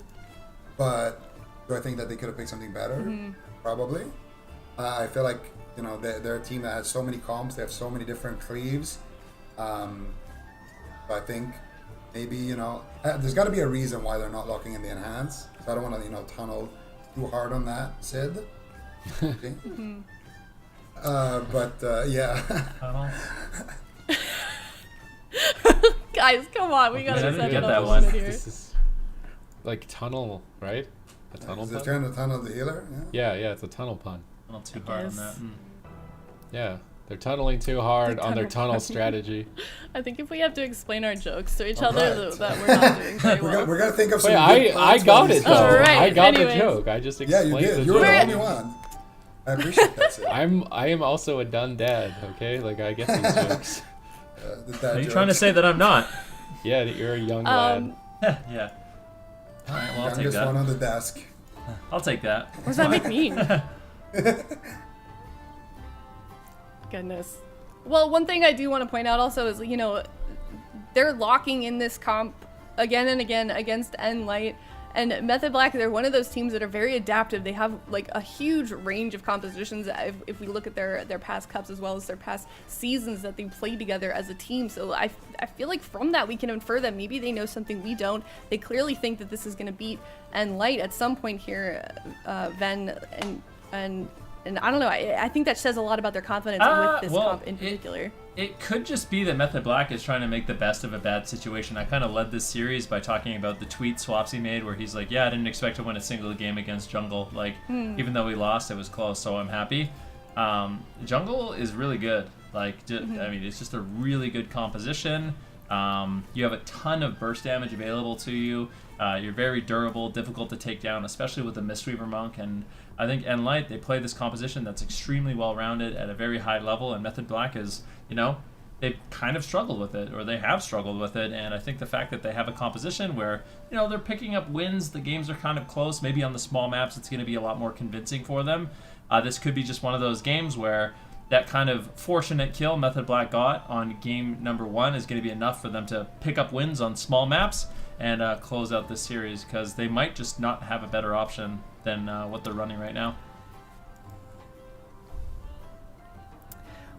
but do I think that they could have picked something better? Probably. I feel like, you know, they're a team that has so many comps, they have so many different cleaves. So I think maybe, you know, there's got to be a reason why they're not locking in the enhance. So I don't want to, you know, tunnel too hard on that, Sid. Okay. Yeah. Tunnel. Guys, come on, we gotta I didn't set get it that up one. here. This is like tunnel, right? A tunnel Is it pun? trying to tunnel the healer? Yeah. Yeah, it's a tunnel pun. Not too hard on Yes. that. Yeah, they're tunneling too hard on their tunnel tunnel pun. strategy. I think if we have to explain our jokes to each All other, right. that we're not doing very well. We're gonna think of some. Wait, good I puns got while we it speak. though. All right, I got anyways. the joke. I just Yeah, explained you did. the You were joke. the only one. I appreciate that, Sid. I am also a done dad. Okay, like I get these jokes. The dad Are you jokes. trying to say that I'm not? Yeah, that you're a young lad. Yeah. All right, well, I'll take Youngest one that. on the desk. I'll take that. What does that make mean? Goodness. Well, one thing I do want to point out also is, you know, they're locking in this comp again and again against nLite. And Method Black, they're one of those teams that are very adaptive. They have like a huge range of compositions if we look at their past cups as well as their past seasons that they played together as a team. So I feel like from that we can infer that maybe they know something we don't. They clearly think that this is going to beat nLite at some point here, Ven, and I don't know. I think that says a lot about their confidence with this comp in particular. It could just be that Method Black is trying to make the best of a bad situation. I kind of led this series by talking about the tweet Swapsy made where he's like, yeah, I didn't expect to win a single game against Jungle. Like, even though we lost, it was close, so I'm happy. Jungle is really good. Like, I mean, it's just a really good composition. You have a ton of burst damage available to you. You're very durable, difficult to take down, especially with the Mistweaver Monk. And I think nLite, they play this composition that's extremely well-rounded at a very high level, and Method Black is, you know, they've kind of struggled with it, or they have struggled with it, and I think the fact that they have a composition where, you know, they're picking up wins, the games are kind of close, maybe on the small maps it's going to be a lot more convincing for them. This could be just one of those games where that kind of fortunate kill Method Black got on game number 1 is going to be enough for them to pick up wins on small maps and close out this series, because they might just not have a better option than what they're running right now.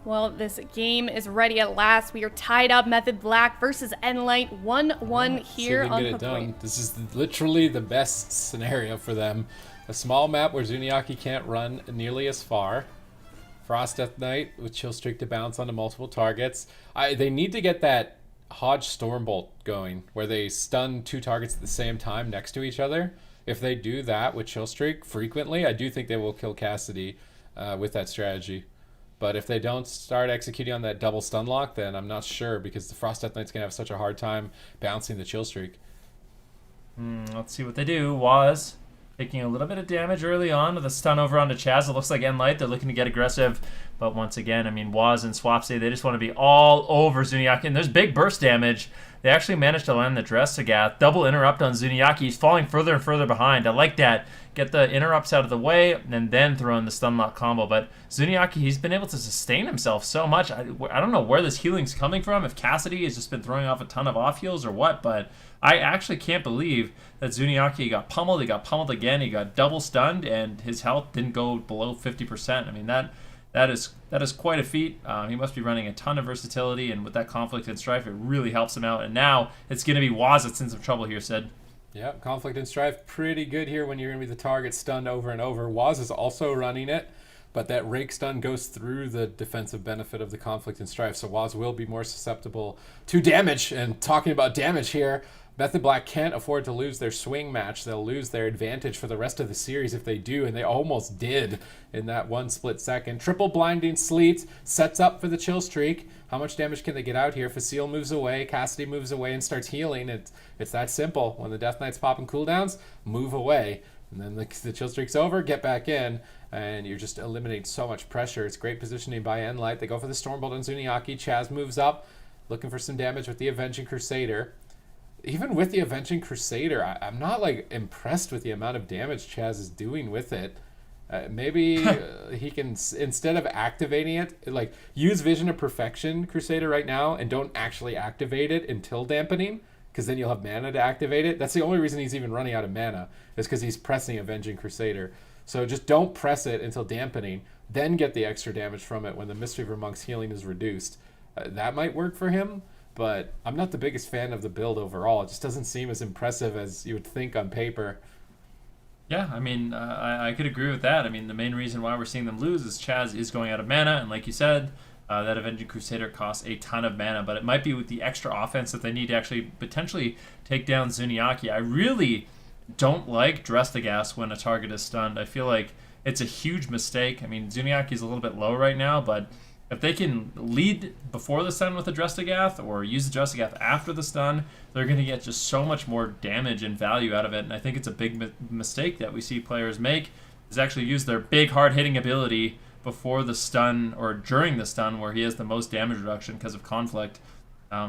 Well, this game is ready at last. We are tied up, Method Black versus nLite, 1-1 here See if they can on get the it done. point. This is literally the best scenario for them. A small map where Zuniaki can't run nearly as far. Frost Death Knight with Chill Streak to bounce onto multiple targets. They need to get that Hodge Stormbolt going, where they stun 2 targets at the same time next to each other. If they do that with Chill Streak frequently, I do think they will kill Cassidy with that strategy. But if they don't start executing on that double stun lock, then I'm not sure, because the Frost Death Knight's going to have such a hard time bouncing the Chill Streak. Let's see what they do. Waz taking a little bit of damage early on with a stun over onto Chaz. It looks like nLite, they're looking to get aggressive. But once again, I mean, Waz and Swapsy, they just want to be all over Zuniaki. And there's big burst damage. They actually managed to land the Dressagath. Double interrupt on Zuniaki. He's falling further and further behind. I like that. Get the interrupts out of the way and then throw in the stun lock combo. But Zuniaki, he's been able to sustain himself so much. I don't know where this healing's coming from, if Cassidy has just been throwing off a ton of off heals or what, but I actually can't believe that Zuniaki got pummeled. He got pummeled again. He got double stunned, and his health didn't go below 50%. I mean, that is quite a feat. He must be running a ton of versatility, and with that Conflict and Strife, it really helps him out. And now it's going to be Waz that's in some trouble here, Sid. Yeah, Conflict and Strife, pretty good here when you're going to be the target stunned over and over. Waz is also running it, but that Rake stun goes through the defensive benefit of the Conflict and Strife, so Waz will be more susceptible to damage. And talking about damage here, Method Black can't afford to lose their swing match. They'll lose their advantage for the rest of the series if they do, and they almost did in that 1 split second. Triple Blinding Sleet sets up for the Chill Streak. How much damage can they get out here? Facile moves away, Cassidy moves away and starts healing. It's that simple. When the Death Knight's popping cooldowns, move away. And then the Chill Streak's over, get back in, and you're just eliminating so much pressure. It's great positioning by nLite. They go for the Stormbolt on Zuniaki. Chaz moves up, looking for some damage with the Avenging Crusader. even with the Avenging Crusader, I'm not like impressed with the amount of damage Chaz is doing with it. Maybe he can, instead of activating it, like use Vision of Perfection Crusader right now and don't actually activate it until dampening, because then you'll have mana to activate it. That's the only reason he's even running out of mana, is because he's pressing Avenging Crusader. So just don't press it until dampening, then get the extra damage from it when the Mistweaver Monk's healing is reduced. That might work for him, but I'm not the biggest fan of the build overall. It just doesn't seem as impressive as you would think on paper. Yeah, I mean, I could agree with that. I mean, the main reason why we're seeing them lose is Chaz is going out of mana, and like you said, that Avenging Crusader costs a ton of mana, but it might be with the extra offense that they need to actually potentially take down Zuniaki. I really don't like Drestagast when a target is stunned. I feel like it's a huge mistake. I mean, Zuniaki's a little bit low right now, but if they can lead before the stun with a Drestagath or use the Drestagath after the stun, they're going to get just so much more damage and value out of it. And I think it's a big mistake that we see players make, is actually use their big hard-hitting ability before the stun or during the stun, where he has the most damage reduction because of conflict.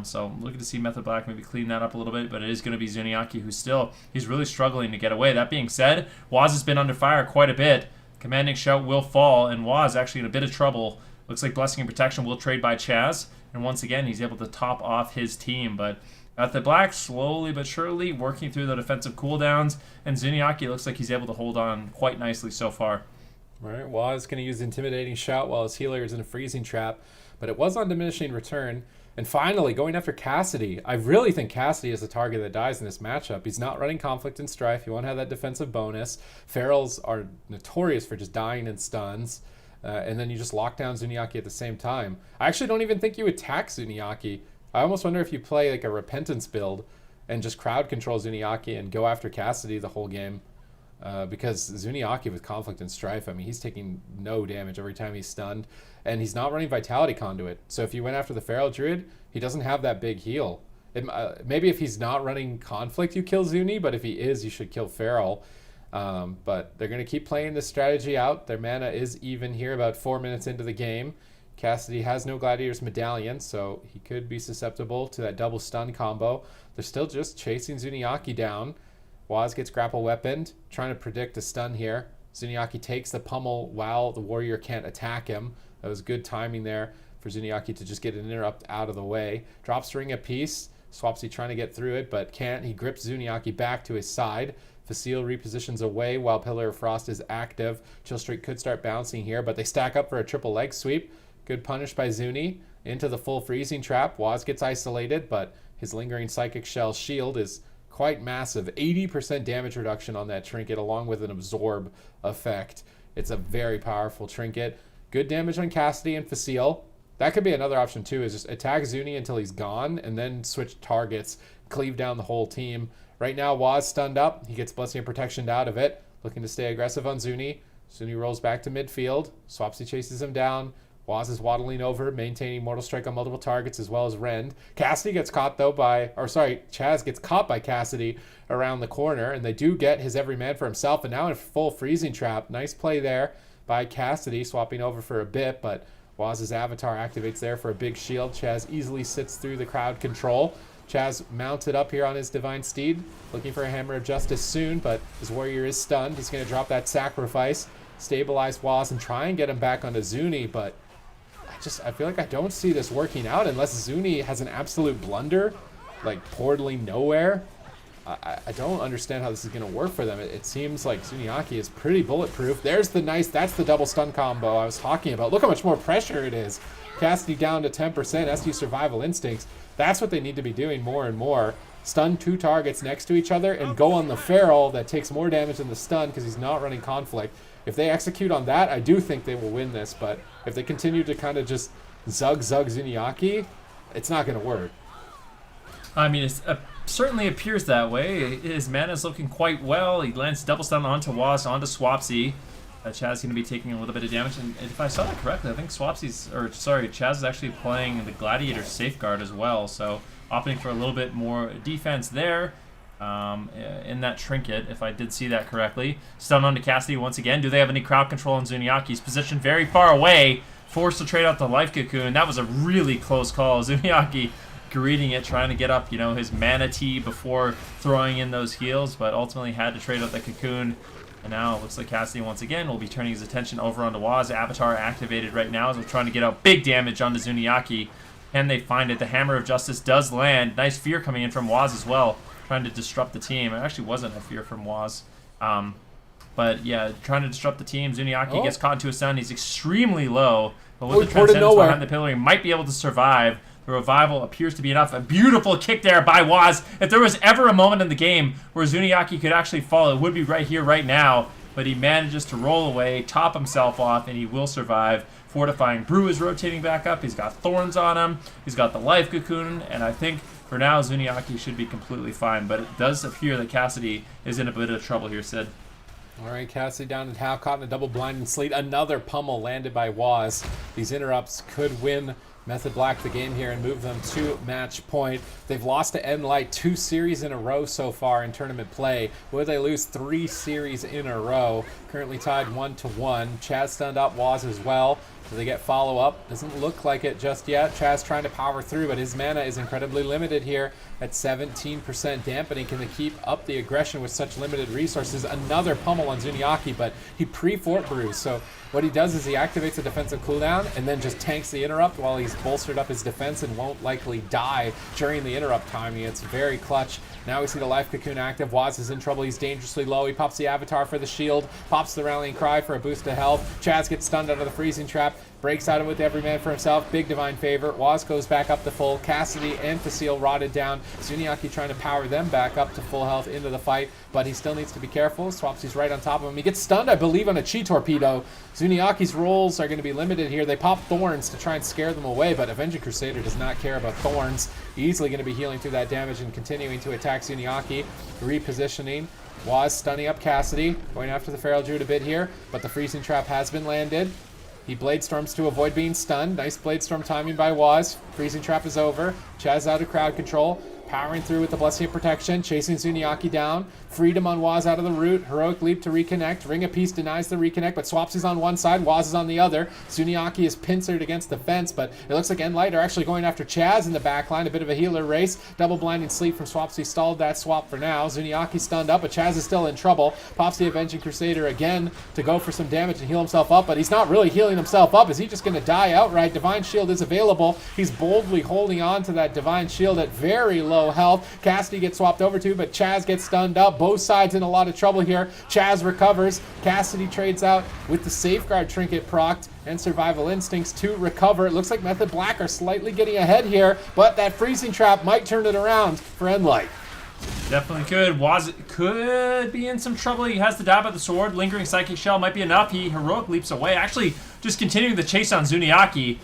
So I'm looking to see Method Black maybe clean that up a little bit, but it is going to be Zuniaki he's really struggling to get away. That being said, Waz has been under fire quite a bit. Commanding Shout will fall, and Waz actually in a bit of trouble. Looks like Blessing and Protection will trade by Chaz, and once again, he's able to top off his team. But the Black slowly but surely working through the defensive cooldowns, and Zuniaki looks like he's able to hold on quite nicely so far. All right, Waz going to use Intimidating Shout while his healer is in a freezing trap, but it was on Diminishing Return. And finally, going after Cassidy. I really think Cassidy is the target that dies in this matchup. He's not running Conflict and Strife. He won't have that defensive bonus. Ferals are notorious for just dying in stuns. And then you just lock down Zuniaki at the same time. I actually don't even think you attack Zuniaki. I almost wonder if you play like a Repentance build and just crowd control Zuniaki and go after Cassidy the whole game. Because Zuniaki with Conflict and Strife, I mean, he's taking no damage every time he's stunned. And he's not running Vitality Conduit. So if you went after the Feral Druid, he doesn't have that big heal. Maybe if he's not running Conflict, you kill Zuni, but if he is, you should kill Feral. But they're going to keep playing this strategy out. Their mana is even here about 4 minutes into the game. Cassidy has no Gladiator's Medallion, so he could be susceptible to that double stun combo. They're still just chasing Zuniaki down. Waz gets grapple weaponed, trying to predict a stun here. Zuniaki takes the pummel while the warrior can't attack him. That was good timing there for Zuniaki to just get an interrupt out of the way. Drops Ring of Peace. Swapsy trying to get through it, but can't. He grips Zuniaki back to his side. Facile repositions away while Pillar of Frost is active. Chill Streak could start bouncing here, but they stack up for a triple leg sweep. Good punish by Zuni. Into the full freezing trap. Waz gets isolated, but his lingering Psychic Shell shield is quite massive. 80% damage reduction on that trinket, along with an absorb effect. It's a very powerful trinket. Good damage on Cassidy and Facile. That could be another option too, is just attack Zuni until he's gone and then switch targets, cleave down the whole team. Right now, Waz stunned up. He gets Blessing and Protection out of it, looking to stay aggressive on Zuni. Zuni rolls back to midfield. Swapsy chases him down. Waz is waddling over, maintaining Mortal Strike on multiple targets as well as Rend. Cassidy gets caught though Chaz gets caught by Cassidy around the corner, and they do get his every man for himself, and now in a full freezing trap. Nice play there by Cassidy, swapping over for a bit, but Waz's avatar activates there for a big shield. Chaz easily sits through the crowd control. Chaz mounted up here on his Divine Steed, looking for a Hammer of Justice soon, but his warrior is stunned. He's going to drop that sacrifice, stabilize Waz, and try and get him back onto Zuni, but I feel like I don't see this working out unless Zuni has an absolute blunder, like portaling nowhere. I don't understand how this is going to work for them. It seems like Zuniaki is pretty bulletproof. That's the double stun combo I was talking about. Look how much more pressure it is. Cassidy down to 10%, SU Survival Instincts. That's what they need to be doing more and more. Stun 2 targets next to each other and go on the Feral that takes more damage than the stun because he's not running Conflict. If they execute on that, I do think they will win this, but if they continue to kind of just zug Zuniaki, it's not going to work. I mean, it certainly appears that way. His mana is looking quite well. He lands double stun onto Waz, onto Swapsy. Chaz is going to be taking a little bit of damage, and if I saw that correctly, I think Chaz is actually playing the Gladiator Safeguard as well, so opting for a little bit more defense there. In that trinket, if I did see that correctly. Stun onto Cassidy once again. Do they have any crowd control on Zuniaki? He's positioned very far away, forced to trade out the Life Cocoon. That was a really close call. Zuniaki greeting it, trying to get up, his mana tea before throwing in those heals, but ultimately had to trade out the cocoon. And now it looks like Cassidy once again will be turning his attention over onto Waz. Avatar activated right now as we're trying to get out big damage onto Zuniaki. And they find it. The Hammer of Justice does land. Nice fear coming in from Waz as well, trying to disrupt the team. It actually wasn't a fear from Waz. But yeah, trying to disrupt the team. Zuniaki gets caught into a stun. He's extremely low. But with the Transcendence behind the pillar, he might be able to survive. The revival appears to be enough. A beautiful kick there by Waz. If there was ever a moment in the game where Zuniaki could actually fall, it would be right here, right now. But he manages to roll away, top himself off, and he will survive. Fortifying Brew is rotating back up. He's got Thorns on him. He's got the Life Cocoon. And I think for now, Zuniaki should be completely fine. But it does appear that Cassidy is in a bit of trouble here, Sid. All right, Cassidy down at half, caught in a double blind and sleet. Another pummel landed by Waz. These interrupts could win Method Black the game here and move them to match point. They've lost to nLite 2 series in a row so far in tournament play. Will they lose 3 series in a row? Currently tied 1-1. Chaz stunned up Waz as well. Do they get follow-up? Doesn't look like it just yet. Chaz trying to power through, but his mana is incredibly limited here at 17% dampening. Can they keep up the aggression with such limited resources? Another pummel on Zuniaki, but he pre-fort brews. So what he does is he activates a defensive cooldown and then just tanks the interrupt while he's bolstered up his defense and won't likely die during the interrupt timing. It's very clutch. Now we see the Life Cocoon active. Waz is in trouble. He's dangerously low. He pops the Avatar for the shield, pops the Rallying Cry for a boost to health. Chaz gets stunned out of the freezing trap, breaks out with every man for himself. Big Divine Favor. Waz goes back up to full. Cassidy and Facile rotted down. Zuniaki trying to power them back up to full health into the fight, but he still needs to be careful. Swapsy's right on top of him. He gets stunned, I believe, on a Chi Torpedo. Zuniaki's rolls are going to be limited here. They pop Thorns to try and scare them away, but Avenging Crusader does not care about Thorns. Easily going to be healing through that damage and continuing to attack Zuniaki. Repositioning. Waz stunning up Cassidy. Going after the Feral Druid a bit here, but the freezing trap has been landed. He Blade Storms to avoid being stunned. Nice Blade Storm timing by Waz. Freezing trap is over. Chaz out of crowd control. Powering through with the Blessing of Protection. Chasing Zuniaki down. Freedom on Waz out of the root. Heroic Leap to reconnect. Ring of Peace denies the reconnect, but Swapsy's on one side. Waz is on the other. Zuniaki is pincered against the fence, but it looks like nLite are actually going after Chaz in the back line. A bit of a healer race. Double blinding sleep from Swapsy stalled that swap for now. Zuniaki stunned up, but Chaz is still in trouble. Pops the Avenging Crusader again to go for some damage and heal himself up, but he's not really healing himself up. Is he just going to die outright? Divine Shield is available. He's boldly holding on to that Divine Shield at very low health. Cassidy gets swapped over to, but Chaz gets stunned up. Both sides in a lot of trouble here. Chaz recovers. Cassidy trades out with the Safeguard Trinket procced and Survival Instincts to recover. It looks like Method Black are slightly getting ahead here, but that freezing trap might turn it around for nLite. Definitely could. Waz could be in some trouble. He has the dab of the sword. Lingering Psychic Shell might be enough. He heroic leaps away. Actually, just continuing the chase on Zuniaki.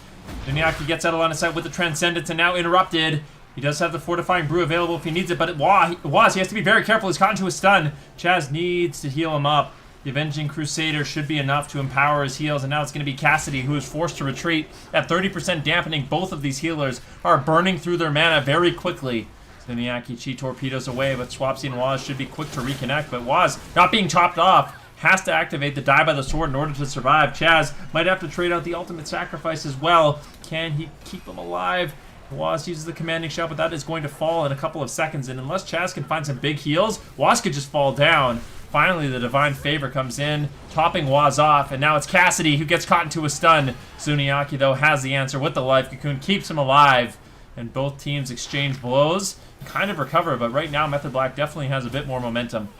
Zuniaki gets out of line of sight with the Transcendence and now interrupted. He does have the Fortifying Brew available if he needs it, but Waz, he has to be very careful. He's caught into a stun. Chaz needs to heal him up. The Avenging Crusader should be enough to empower his heals, and now it's going to be Cassidy who is forced to retreat at 30% dampening. Both of these healers are burning through their mana very quickly. Zuniaki Chi torpedoes away, but Swapsy and Waz should be quick to reconnect, but Waz, not being chopped off, has to activate the Die by the Sword in order to survive. Chaz might have to trade out the Ultimate Sacrifice as well. Can he keep him alive? Waz uses the Commanding Shout, but that is going to fall in a couple of seconds, and unless Chaz can find some big heals, Waz could just fall down. Finally, the Divine Favor comes in, topping Waz off, and now it's Cassidy who gets caught into a stun. Zuniaki, though, has the answer with the Life Cocoon, keeps him alive, and both teams exchange blows, kind of recover, but right now Method Black definitely has a bit more momentum.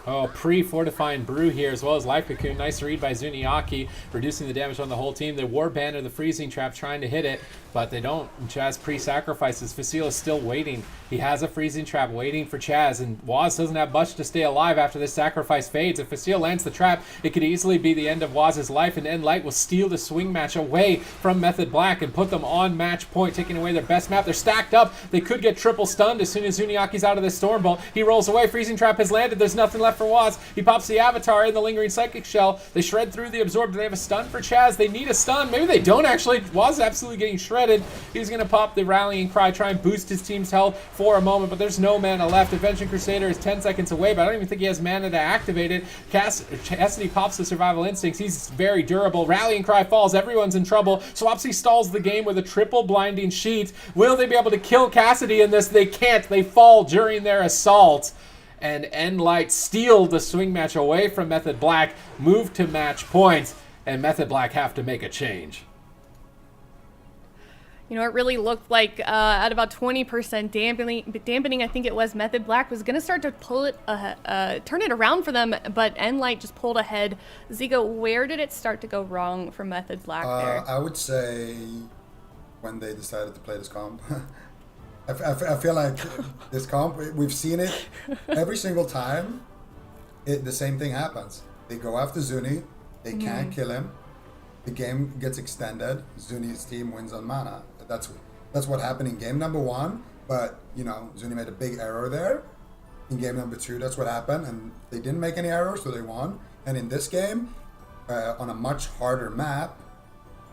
Oh, pre-Fortifying Brew here, as well as Life Cocoon. Nice read by Zuniaki, reducing the damage on the whole team. The War Banner, the Freezing Trap, trying to hit it, but they don't. Chaz pre-sacrifices. Facile is still waiting. He has a Freezing Trap waiting for Chaz, and Waz doesn't have much to stay alive after this sacrifice fades. If Facile lands the trap, it could easily be the end of Waz's life, and nLite will steal the swing match away from Method Black and put them on match point, taking away their best map. They're stacked up. They could get triple stunned as soon as Zuniaki's out of this Storm Bolt. He rolls away. Freezing Trap has landed. There's nothing left for Was. He pops the Avatar in the Lingering Psychic Shell. They shred through the Absorb. Do they have a stun for Chaz? They need a stun. Maybe they don't actually. Was is absolutely getting shredded. He's going to pop the Rallying Cry, try and boost his team's health for a moment, but there's no mana left. Avenging Crusader is 10 seconds away, but I don't even think he has mana to activate it. Cassidy pops the Survival Instincts. He's very durable. Rallying Cry falls. Everyone's in trouble. Swapsy stalls the game with a triple blinding sheet. Will they be able to kill Cassidy in this? They can't. They fall during their assault. And nLite steal the swing match away from Method Black, move to match point, and Method Black have to make a change. You know, it really looked like at about 20% dampening, I think it was, Method Black was going to start to pull it, turn it around for them, but nLite just pulled ahead. Zico, where did it start to go wrong for Method Black there? I would say when they decided to play this comp. I feel like this comp, we've seen it every single time. The same thing happens. They go after Zuni, they can't kill him. The game gets extended. Zuni's team wins on mana. That's what happened in game number 1. But you know, Zuni made a big error there. In game number 2, that's what happened, and they didn't make any errors, so they won. And in this game, on a much harder map,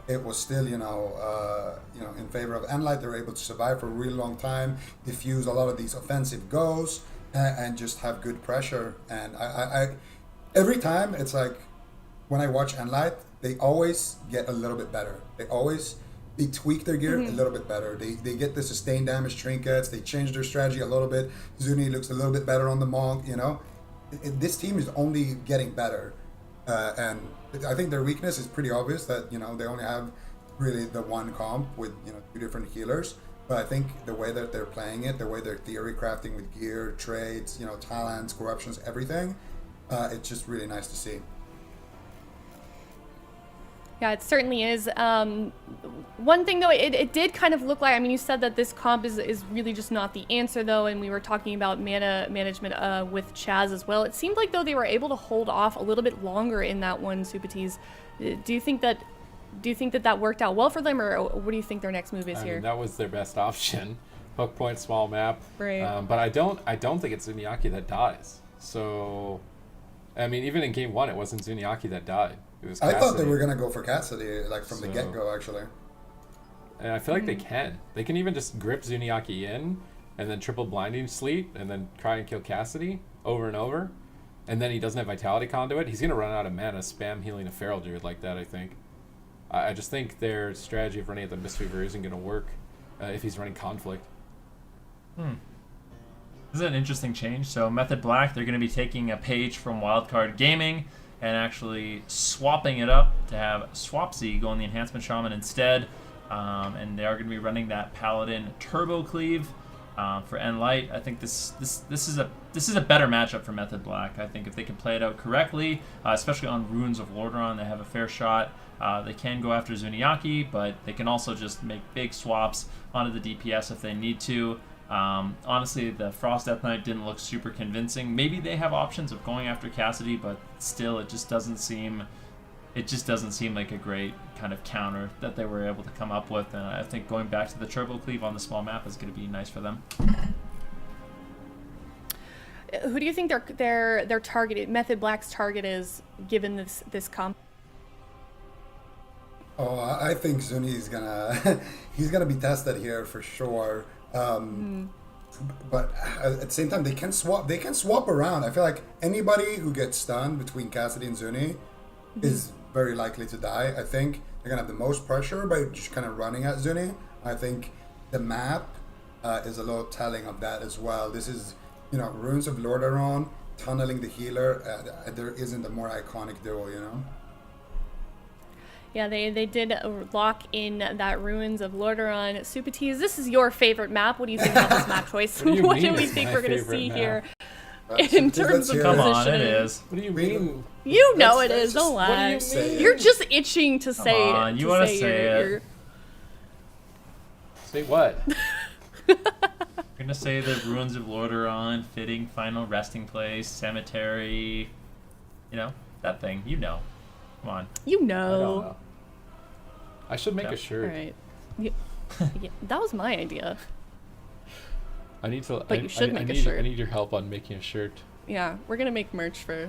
it was still in favor of nLite. They were able to survive for a really long time, diffuse a lot of these offensive goals, and just have good pressure. And I every time it's like when I watch nLite, they always get a little bit better. They tweak their gear a little bit better. They get the sustained damage trinkets. They change their strategy a little bit. Zuni looks a little bit better on the Monk, you know. This team is only getting better. And I think their weakness is pretty obvious that, you know, they only have really the one comp with, you know, 2 different healers. But I think the way that they're playing it, the way they're theory crafting with gear, trades, you know, talents, corruptions, everything, it's just really nice to see. Yeah, it certainly is. One thing, though, it did kind of look like, I mean, you said that this comp is really just not the answer, though, and we were talking about mana management with Chaz as well. It seemed like, though, they were able to hold off a little bit longer in that one, Supatis. Do you think that worked out well for them, or what do you think their next move is here? Mean, that was their best option. Hook point, small map. Right. But I don't think it's Zuniaki that dies. So, I mean, even in game 1, it wasn't Zuniaki that died. It was Cassidy. I thought they were gonna go for Cassidy, like from the get-go, actually. And I feel like they can. They can even just grip Zuniaki in, and then triple blinding Sleet, and then try and kill Cassidy over and over. And then he doesn't have Vitality Conduit. He's gonna run out of mana spam healing a Feral Druid like that, I think. I just think their strategy of running at the Mistweaver isn't gonna work if he's running Conflict. This is an interesting change. So Method Black, they're going to be taking a page from Wildcard Gaming and actually swapping it up to have Swapsy go on the Enhancement Shaman instead. And they are going to be running that Paladin Turbo Cleave for nLite. I think this is a better matchup for Method Black. I think if they can play it out correctly, especially on Ruins of Lordaeron, they have a fair shot. They can go after Zuniaki, but they can also just make big swaps onto the DPS if they need to. Honestly, the Frost Death Knight didn't look super convincing. Maybe they have options of going after Cassidy, but still, it just doesn't seem like a great kind of counter that they were able to come up with. And I think going back to the Turbo Cleave on the small map is going to be nice for them. Who do you think their target, Method Black's target is, given this comp? Oh, I think Zuni's he's gonna be tested here for sure. But at the same time, they can swap around. I feel like anybody who gets stunned between Cassidy and Zuni is very likely to die. I think they're gonna have the most pressure by just kind of running at Zuni. I think the map is a little telling of that as well. This is, you know, Ruins of Lordaeron, tunneling the healer. There isn't a more iconic duo, you know. Yeah, they did lock in that Ruins of Lordaeron. Supatis, this is your favorite map. What do you think about this map choice? What do we think we're going to see here in terms of Come on, positioning? it is. What do you mean? You know it is. Don't lie. What do you mean? You're just itching to say it. Come on, you want to say it. Say what? You're going to say the Ruins of Lordaeron, fitting final resting place, cemetery, you know, that thing. You know. Come on. You I don't know. know. I should make a All shirt. right. Yeah, that was my idea. I need to. But you should make a shirt. I need your help on making a shirt. we're gonna make merch for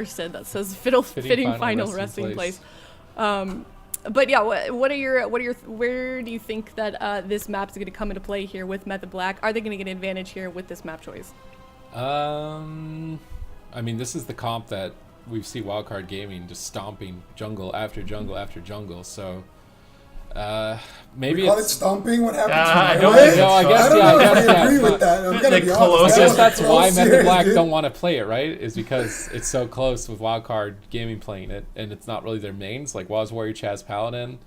Sid that says fitting final resting place. But yeah, what are your where do you think that this map is going to come into play here with Method Black? Are they going to get an advantage here with this map choice? I mean, this is the comp that we see Wildcard Gaming just stomping jungle after jungle after jungle. So maybe we call it stomping. What happened? I to don't my think so. I guess, I don't yeah, know I if guess, I agree yeah, with that. I'm gonna be the honest. I guess closest- that's why So Method serious, Black dude. don't want to play it, right? Is because it's so close with Wildcard Gaming playing it, and it's not really their mains. Like Waz Warrior, Chaz Paladin.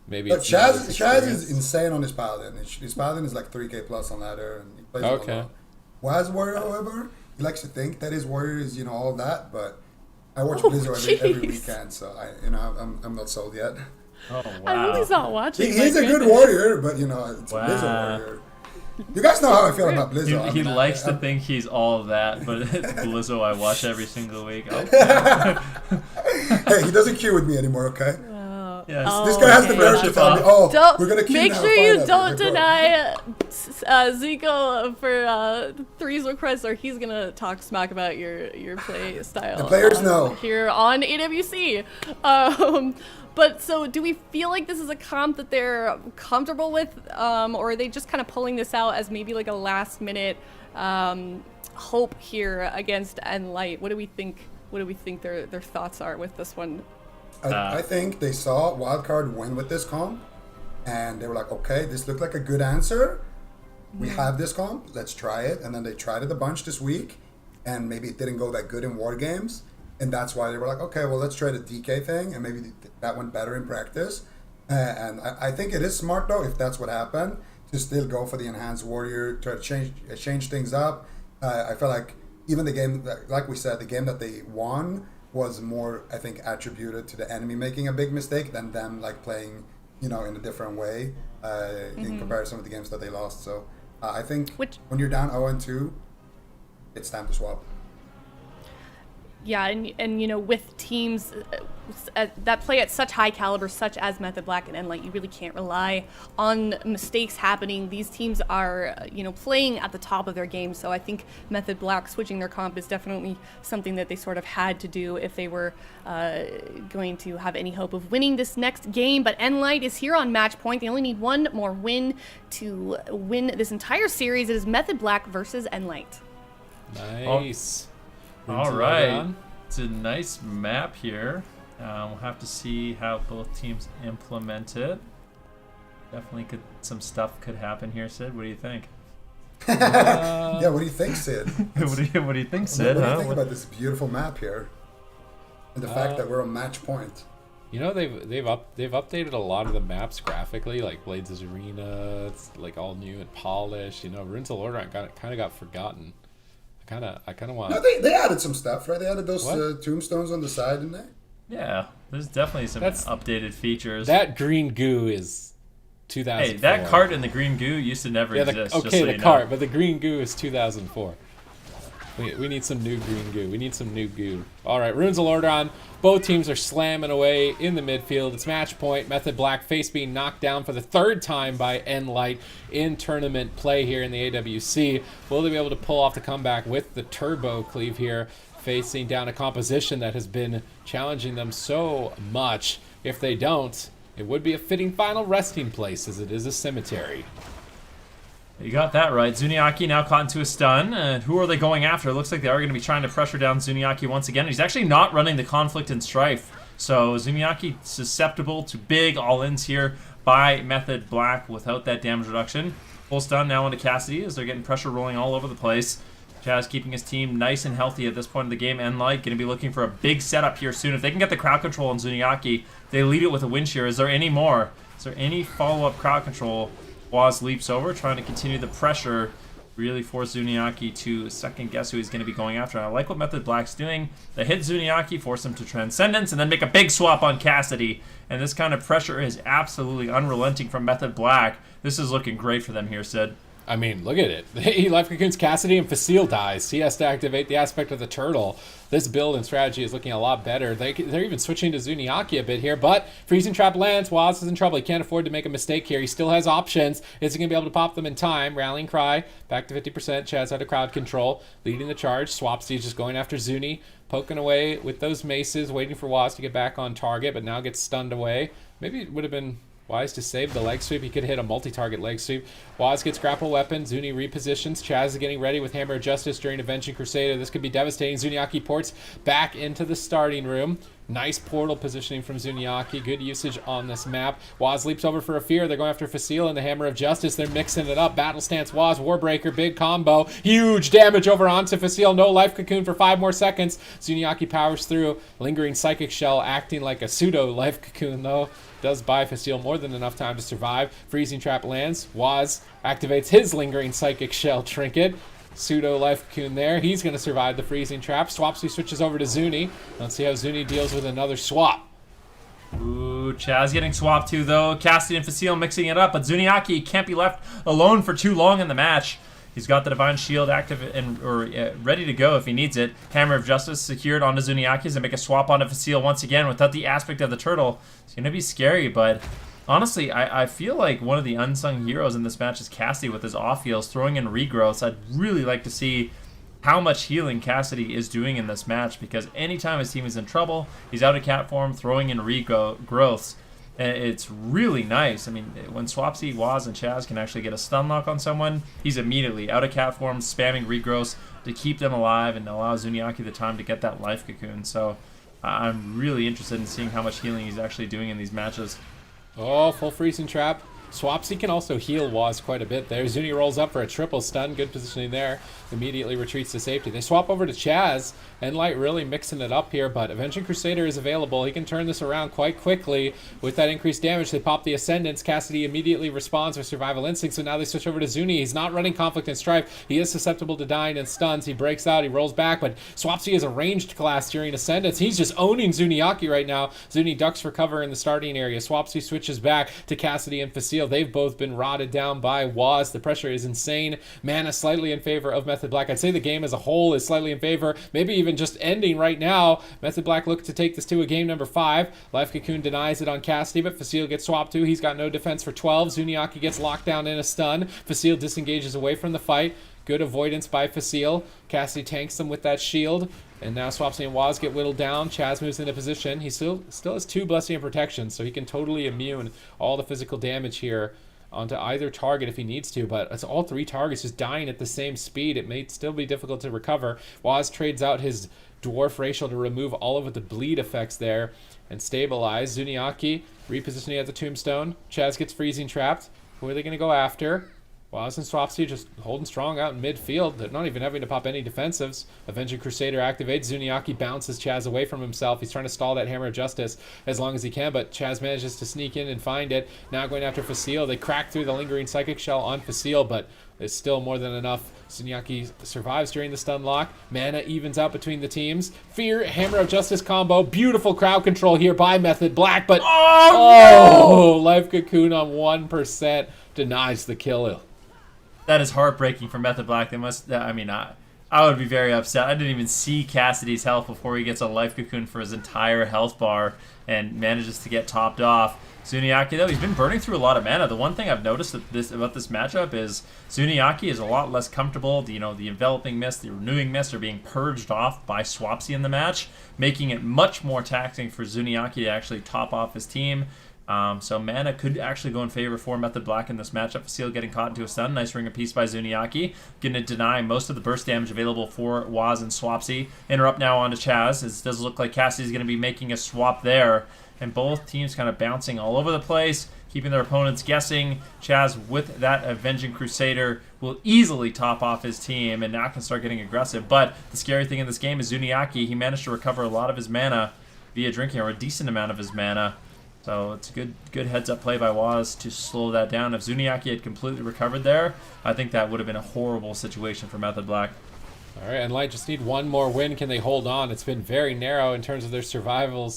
Maybe But it's not as Chaz is experienced. insane on his paladin. His paladin is like 3k plus on ladder, and he plays it Okay. a lot. Waz Warrior, however, he likes to think that his warrior is all that, but I watch Blizzard every jeez. weekend, so I'm not sold yet. Oh, I'm really wow. not watching. He's my a good goodness. warrior, but it's a Wow. Blizzard warrior. You guys know how I feel about Blizzard. He likes to think he's all of that, but it's Blizzo I watch every single week. Oh, Hey, he doesn't queue with me anymore, okay? yes. This guy has the okay. nerve to tell me, Don't we're gonna queue make now, sure you finally." don't Like, bro. deny Zico for Three's request, or he's gonna talk smack about your play style. The players know. Here on AWC. But so, do we feel like this is a comp that they're comfortable with, or are they just kind of pulling this out as maybe like a last minute hope here against nLite? What do we think? What do we think their thoughts are with this one? I think they saw Wildcard win with this comp, and they were like, okay, this looked like a good answer. We have this comp, let's try it. And then they tried it a bunch this week, and maybe it didn't go that good in war games. And that's why they were like, okay, well, let's try the DK thing, and maybe that went better in practice. And I think it is smart, though, if that's what happened, to still go for the enhanced warrior, try to change things up. I feel like even the game, like we said, the game that they won was more, I think, attributed to the enemy making a big mistake than them like playing, in a different way in comparison with the games that they lost. So I think when you're down 0-2, it's time to swap. Yeah, and with teams that play at such high caliber, such as Method Black and nLite, you really can't rely on mistakes happening. These teams are, playing at the top of their game. So I think Method Black switching their comp is definitely something that they sort of had to do if they were going to have any hope of winning this next game. But nLite is here on match point. They only need one more win to win this entire series. It is Method Black versus nLite. Nice. All right. It's a nice map here. We'll have to see how both teams implement it. Definitely some stuff could happen here, Sid. What do you think? Yeah, what do you think, Sid? What do you think, Sid? What do you think about this beautiful map here? And the fact that we're on match point. They've updated a lot of the maps graphically, like Blades' Arena. It's like all new and polished. Runes of Lordaeron kind of got forgotten. I kind of want. No, they added some stuff, right? They added those tombstones on the side, didn't they? Yeah, there's definitely some updated features. That green goo is 2004. Hey, that cart in the green goo used to never exist. The cart, but the green goo is 2004. We need some new green goo. We need some new goo. All right, Runes of Lordaeron. Both teams are slamming away in the midfield. It's match point. Method Black face being knocked down for the third time by nLite in tournament play here in the AWC. Will they be able to pull off the comeback with the turbo cleave here, facing down a composition that has been challenging them so much? If they don't, it would be a fitting final resting place, as it is a cemetery. You got that right. Zuniaki now caught into a stun. And who are they going after? It looks like they are going to be trying to pressure down Zuniaki once again. He's actually not running the Conflict and Strife. So Zuniaki susceptible to big all-ins here by Method Black without that damage reduction. Full stun now onto Cassidy as they're getting pressure rolling all over the place. Chaz keeping his team nice and healthy at this point of the game. nLite going to be looking for a big setup here soon. If they can get the crowd control on Zuniaki, they lead it with a win shear. Is there any more? Is there any follow-up crowd control? Waz leaps over, trying to continue the pressure, really force Zuniaki to second guess who he's going to be going after. And I like what Method Black's doing. They hit Zuniaki, force him to Transcendence, and then make a big swap on Cassidy. And this kind of pressure is absolutely unrelenting from Method Black. This is looking great for them here, Sid. I mean, look at it. He Life Cocoons Cassidy and Facile dies. He has to activate the aspect of the turtle. This build and strategy is looking a lot better. They're even switching to Zuniaki a bit here, but Freezing Trap lands. Waz is in trouble. He can't afford to make a mistake here. He still has options. Is he going to be able to pop them in time? Rallying Cry, back to 50%. Chaz out of crowd control, leading the charge. Swapsy just going after Zuni, poking away with those maces, waiting for Waz to get back on target, but now gets stunned away. Maybe it would have been wise to save the leg sweep. He could hit a multi-target leg sweep. Waz gets grapple weapon. Zuni repositions. Chaz is getting ready with Hammer of Justice during Avenging Crusader. This could be devastating. Zuniaki ports back into the starting room. Nice portal positioning from Zuniaki. Good usage on this map. Waz leaps over for a fear. They're going after Facile and the Hammer of Justice. They're mixing it up. Battle stance Waz. Warbreaker. Big combo. Huge damage over onto Facile. No life cocoon for 5 more seconds. Zuniaki powers through. Lingering Psychic Shell acting like a pseudo life cocoon though. Does buy Facile more than enough time to survive. Freezing Trap lands. Waz activates his Lingering Psychic Shell trinket. Pseudo life cocoon there. He's going to survive the freezing trap. Swapsy switches over to Zuni. Let's see how Zuni deals with another swap. Ooh, Chaz getting swapped too, though. Cassidy and Facile mixing it up, but Zuniaki can't be left alone for too long in the match. He's got the Divine Shield active and ready to go if he needs it. Hammer of Justice secured onto Zuniaki and make a swap onto Facile once again without the aspect of the turtle. It's going to be scary, but honestly, I feel like one of the unsung heroes in this match is Cassidy with his off heals, throwing in regrowths. I'd really like to see how much healing Cassidy is doing in this match, because anytime his team is in trouble, he's out of cat form, throwing in regrowths. It's really nice. I mean, when Swapsy, Waz, and Chaz can actually get a stun lock on someone, he's immediately out of cat form, spamming regrowths to keep them alive and allow Zuniaki the time to get that life cocoon. So I'm really interested in seeing how much healing he's actually doing in these matches. Oh, full freezing trap. Swapsy can also heal Waz quite a bit there. Zuni rolls up for a triple stun. Good positioning there. Immediately retreats to safety. They swap over to Chaz. nLite really mixing it up here, but Avenging Crusader is available. He can turn this around quite quickly with that increased damage. They pop the Ascendance. Cassidy immediately responds with Survival Instinct, so now they switch over to Zuni. He's not running Conflict and Strife. He is susceptible to dying and stuns. He breaks out. He rolls back, but Swapsy is a ranged class during Ascendance. He's just owning Zuniaki right now. Zuni ducks for cover in the starting area. Swapsy switches back to Cassidy and Facile. They've both been rotted down by Waz. The pressure is insane. Mana slightly in favor of Method Black. I'd say the game as a whole is slightly in favor. Maybe even just ending right now. Method Black look to take this to a game number 5. Life Cocoon denies it on Cassidy, but Facile gets swapped too. He's got no defense for 12. Zuniaki gets locked down in a stun. Facile disengages away from the fight. Good avoidance by Facile. Cassidy tanks them with that shield. And now Swapsy and Waz get whittled down. Chaz moves into position. He still has 2 Blessing and Protection, so he can totally immune all the physical damage here onto either target if he needs to, but it's all 3 targets just dying at the same speed. It may still be difficult to recover. Waz trades out his Dwarf Racial to remove all of the bleed effects there and stabilize. Zuniaki repositioning at the Tombstone. Chaz gets freezing trapped. Who are they going to go after? Waz and Swapsy just holding strong out in midfield. They're not even having to pop any defensives. Avenging Crusader activates. Zuniaki bounces Chaz away from himself. He's trying to stall that Hammer of Justice as long as he can, but Chaz manages to sneak in and find it. Now going after Facile. They crack through the Lingering Psychic Shell on Facile, but it's still more than enough. Zuniaki survives during the stun lock. Mana evens out between the teams. Fear, Hammer of Justice combo. Beautiful crowd control here by Method Black, but no! Life Cocoon on 1% denies the kill. That is heartbreaking for Method Black. They must. I mean, I would be very upset. I didn't even see Cassidy's health before he gets a life cocoon for his entire health bar and manages to get topped off. Zuniaki, though, he's been burning through a lot of mana. The one thing I've noticed about this matchup is Zuniaki is a lot less comfortable. The Enveloping Mist, the Renewing Mist are being purged off by Swapsy in the match, making it much more taxing for Zuniaki to actually top off his team. So mana could actually go in favor for Method Black in this matchup. Facile getting caught into a stun. Nice ring of peace by Zuniaki. Going to deny most of the burst damage available for Waz and Swapsy. Interrupt now onto Chaz. It does look like Cassidy's going to be making a swap there. And both teams kind of bouncing all over the place, keeping their opponents guessing. Chaz with that Avenging Crusader will easily top off his team and now can start getting aggressive. But the scary thing in this game is Zuniaki. He managed to recover a lot of his mana via drinking, or a decent amount of his mana. So it's a good heads-up play by Waz to slow that down. If Zuniaki had completely recovered there, I think that would have been a horrible situation for Method Black. All right, nLite just need one more win. Can they hold on? It's been very narrow in terms of their survival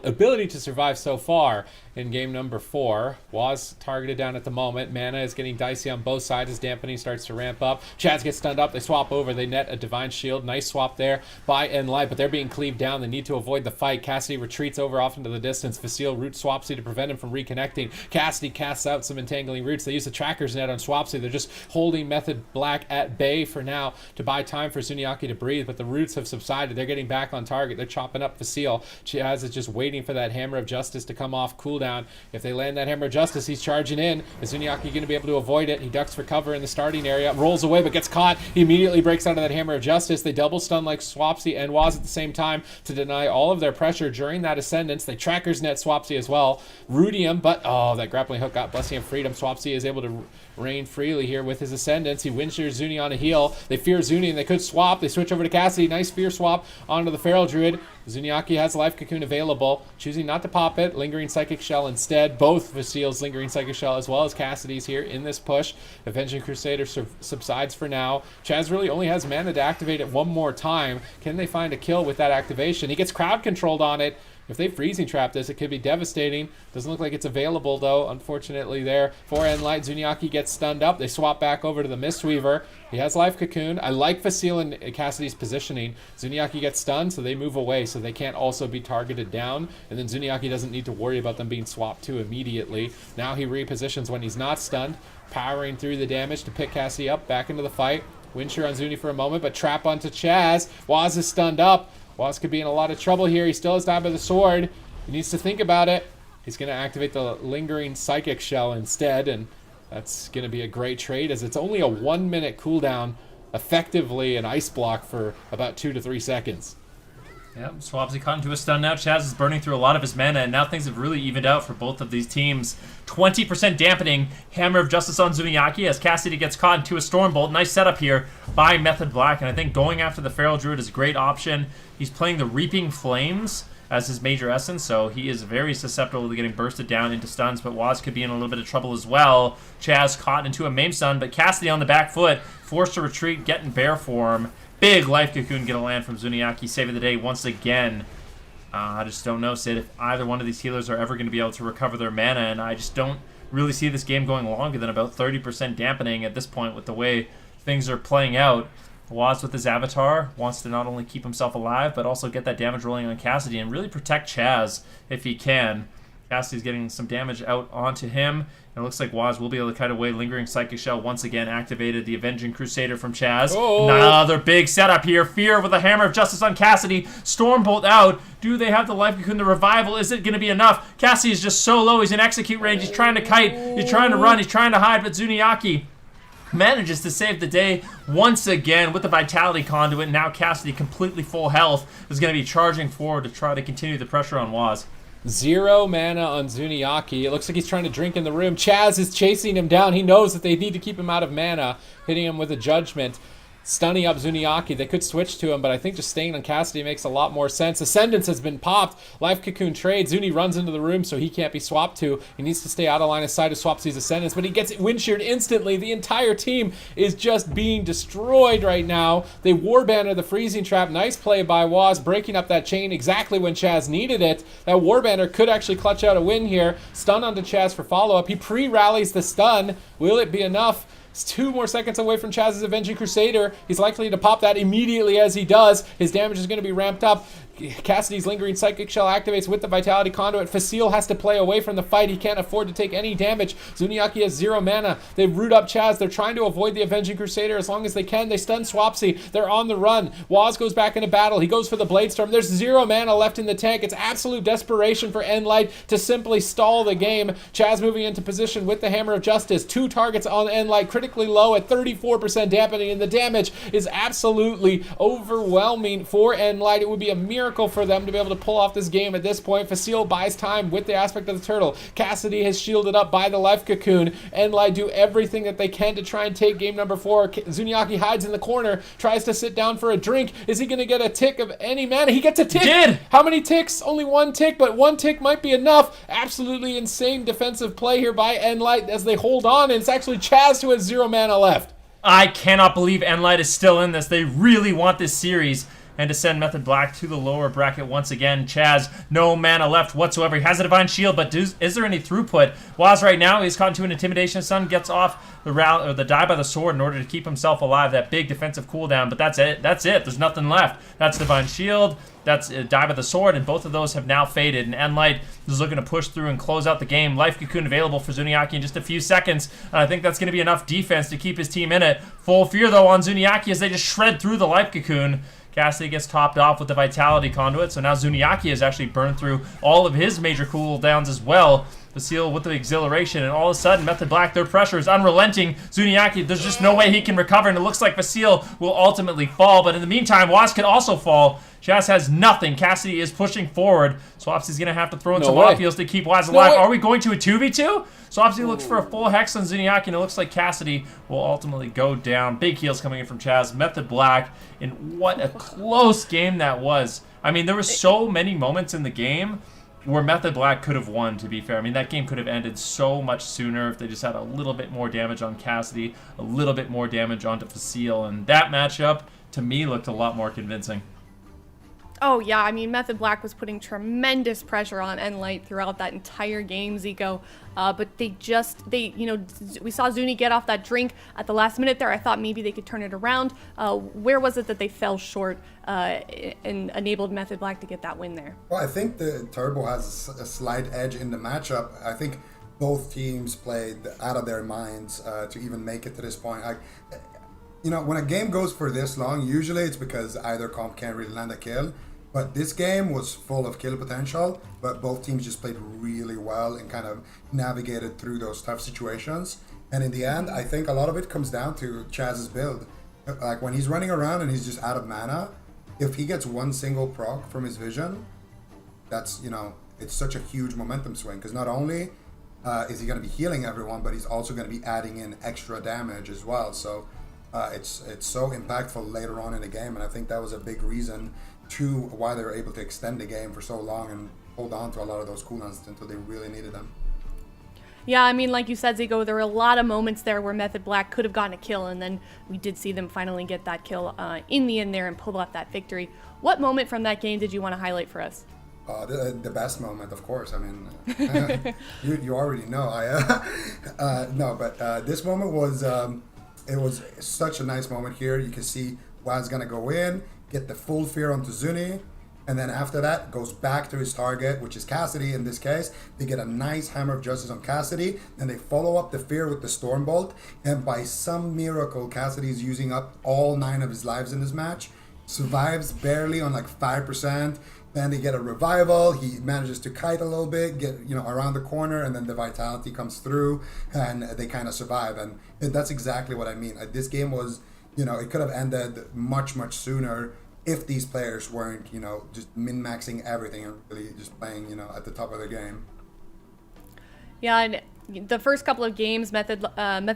ability to survive so far. in game number 4. Waz targeted down at the moment. Mana is getting dicey on both sides as dampening starts to ramp up. Chaz gets stunned up. They swap over. They net a Divine Shield. Nice swap there by nLite, but they're being cleaved down. They need to avoid the fight. Cassidy retreats over off into the distance. Facile root Swapsy to prevent him from reconnecting. Cassidy casts out some entangling roots. They use the Tracker's Net on Swapsy. They're just holding Method Black at bay for now to buy time for Zuniaki to breathe, but the roots have subsided. They're getting back on target. They're chopping up Facile. Chaz is just waiting for that Hammer of Justice to come off cooldown. If they land that Hammer of Justice, he's charging in. Is Zuniaki going to be able to avoid it? He ducks for cover in the starting area, rolls away, but gets caught. He immediately breaks out of that Hammer of Justice. They double stun like Swapsy and Waz at the same time to deny all of their pressure during that Ascendance. They Tracker's Net Swapsy as well. Rudium, but that grappling hook got Blessing of Freedom. Swapsy is able to reign freely here with his Ascendance. He Windshears Zuni on a heal. They fear Zuni and they could swap. They switch over to Cassidy. Nice fear swap onto the Feral Druid. Zuniaki has Life Cocoon available, choosing not to pop it. Lingering Psychic Shell instead. Both Facile's Lingering Psychic Shell as well as Cassidy's here in this push. Avenging Crusader subsides for now. Chaz really only has mana to activate it one more time. Can they find a kill with that activation? He gets crowd controlled on it. If they freezing trap this, it could be devastating. Doesn't look like it's available, though, unfortunately, there. For nLite, Zuniaki gets stunned up. They swap back over to the Mistweaver. He has Life Cocoon. I like Facile and Cassidy's positioning. Zuniaki gets stunned, so they move away, so they can't also be targeted down. And then Zuniaki doesn't need to worry about them being swapped to immediately. Now he repositions when he's not stunned, powering through the damage to pick Cassidy up back into the fight. Windshear on Zuni for a moment, but trap onto Chaz. Waz is stunned up. Waz could be in a lot of trouble here. He still has died by the sword. He needs to think about it. He's going to activate the Lingering Psychic Shell instead, and that's going to be a great trade as it's only a 1-minute cooldown, effectively an ice block for about 2 to 3 seconds. Yep, Swapsy caught into a stun now. Chaz is burning through a lot of his mana, and now things have really evened out for both of these teams. 20% dampening. Hammer of Justice on Zuniaki as Cassidy gets caught into a Stormbolt. Nice setup here by Method Black, and I think going after the Feral Druid is a great option. He's playing the Reaping Flames as his major essence, so he is very susceptible to getting bursted down into stuns, but Waz could be in a little bit of trouble as well. Chaz caught into a Maim stun, but Cassidy on the back foot, forced to retreat, get in bear form. Big Life Cocoon gonna land from Zuniaki, saving the day once again. I just don't know, Sid, if either one of these healers are ever going to be able to recover their mana, and I just don't really see this game going longer than about 30% dampening at this point with the way things are playing out. Waz with his avatar wants to not only keep himself alive, but also get that damage rolling on Cassidy and really protect Chaz if he can. Cassidy's getting some damage out onto him. And it looks like Waz will be able to cut away. Lingering Psychic Shell once again activated. The Avenging Crusader from Chaz. Oh. Another big setup here. Fear with a Hammer of Justice on Cassidy. Stormbolt out. Do they have the Life Cocoon? The Revival? Is it going to be enough? Cassidy is just so low. He's in execute range. He's trying to kite. He's trying to run. He's trying to hide. But Zuniaki manages to save the day once again with the Vitality Conduit. Now Cassidy, completely full health, is going to be charging forward to try to continue the pressure on Waz. 0 mana on Zuniaki. It looks like he's trying to drink in the room. Chaz is chasing him down. He knows that they need to keep him out of mana, hitting him with a Judgment. Stunning up Zuniaki. They could switch to him, but I think just staying on Cassidy makes a lot more sense. Ascendance has been popped. Life Cocoon trade. Zuni runs into the room, so he can't be swapped to. He needs to stay out of line of sight of Swapsy's Ascendance, but he gets it Windsheared instantly. The entire team is just being destroyed right now. They Warbanner the Freezing Trap. Nice play by Waz, breaking up that chain exactly when Chaz needed it. That Warbanner could actually clutch out a win here. Stun onto Chaz for follow-up. He pre-rallies the stun. Will it be enough? It's 2 more seconds away from Chaz's Avenging Crusader. He's likely to pop that immediately as he does. His damage is going to be ramped up. Cassidy's Lingering Psychic Shell activates with the Vitality Conduit. Facile has to play away from the fight. He can't afford to take any damage. Zuniaki has 0 mana. They root up Chaz. They're trying to avoid the Avenging Crusader as long as they can. They stun Swapsy. They're on the run. Waz goes back into battle. He goes for the Blade Storm. There's 0 mana left in the tank. It's absolute desperation for nLite to simply stall the game. Chaz moving into position with the Hammer of Justice. 2 targets on nLite, critically low at 34% dampening, and the damage is absolutely overwhelming for nLite. It would be a miracle for them to be able to pull off this game at this point. Facile buys time with the aspect of the turtle. Cassidy has shielded up by the Life Cocoon. nLite do everything that they can to try and take game number 4. Zuniaki hides in the corner, tries to sit down for a drink. Is he going to get a tick of any mana? He gets a tick! He did! How many ticks? Only 1 tick, but 1 tick might be enough. Absolutely insane defensive play here by nLite as they hold on, and it's actually Chaz who has 0 mana left. I cannot believe nLite is still in this. They really want this series. and to send Method Black to the lower bracket once again. Chaz, no mana left whatsoever. He has a Divine Shield, but is there any throughput? Waz right now, he's caught into an Intimidation Stun, gets off the route or the die by the sword in order to keep himself alive. That big defensive cooldown, but that's it. That's it. There's nothing left. That's Divine Shield. That's die by the sword, and both of those have now faded. And nLite is looking to push through and close out the game. Life Cocoon available for Zuniaki in just a few seconds, and I think that's going to be enough defense to keep his team in it. Full fear, though, on Zuniaki as they just shred through the Life Cocoon. Cassidy gets topped off with the Vitality Conduit, so now Zuniaki has actually burned through all of his major cooldowns as well. Vasile with the Exhilaration, and all of a sudden, Method Black, their pressure is unrelenting. Zuniaki, there's just no way he can recover, and it looks like Vasile will ultimately fall, but in the meantime, Waz could also fall. Chaz has nothing. Cassidy is pushing forward. Swapsy's going to have to throw in some Wafiels to keep Waz alive. Are we going to a 2v2? Swapsy looks for a full Hex on Zuniaki, and it looks like Cassidy will ultimately go down. Big heals coming in from Chaz. Method Black, and what a close game that was. I mean, there were so many moments in the game where Method Black could have won, to be fair. I mean, that game could have ended so much sooner if they just had a little bit more damage on Cassidy, a little bit more damage onto Vasile, and that matchup, to me, looked a lot more convincing. Oh, yeah. I mean, Method Black was putting tremendous pressure on nLite throughout that entire game, Zico. But we saw Zuni get off that drink at the last minute there. I thought maybe they could turn it around. Where was it that they fell short and enabled Method Black to get that win there? Well, I think the Turbo has a slight edge in the matchup. I think both teams played out of their minds to even make it to this point. When a game goes for this long, usually it's because either comp can't really land a kill. But this game was full of kill potential, but both teams just played really well and kind of navigated through those tough situations. And in the end, I think a lot of it comes down to Chaz's build. Like when he's running around and he's just out of mana, if he gets one single proc from his vision, that's, it's such a huge momentum swing. Because not only is he going to be healing everyone, but he's also going to be adding in extra damage as well. So it's so impactful later on in the game, and I think that was a big reason to why they were able to extend the game for so long and hold on to a lot of those cooldowns until they really needed them. Yeah, I mean, like you said, Zico, there were a lot of moments there where Method Black could have gotten a kill, and then we did see them finally get that kill in the end there and pull off that victory. What moment from that game did you want to highlight for us? The best moment, of course. I mean, you already know. This moment was it was such a nice moment here. You can see Waz gonna go in, get the full fear onto Zuni, and then after that goes back to his target, which is Cassidy in this case. They get a nice Hammer of Justice on Cassidy, and they follow up the fear with the Stormbolt, and by some miracle, Cassidy is using up all 9 of his lives in this match, survives barely on like 5%, then they get a revival, he manages to kite a little bit, get around the corner, and then the Vitality comes through, and they kind of survive, and that's exactly what I mean. This game was, it could have ended much, much sooner if these players weren't, just min-maxing everything and really just playing, at the top of their game. Yeah, and the first couple of games, Method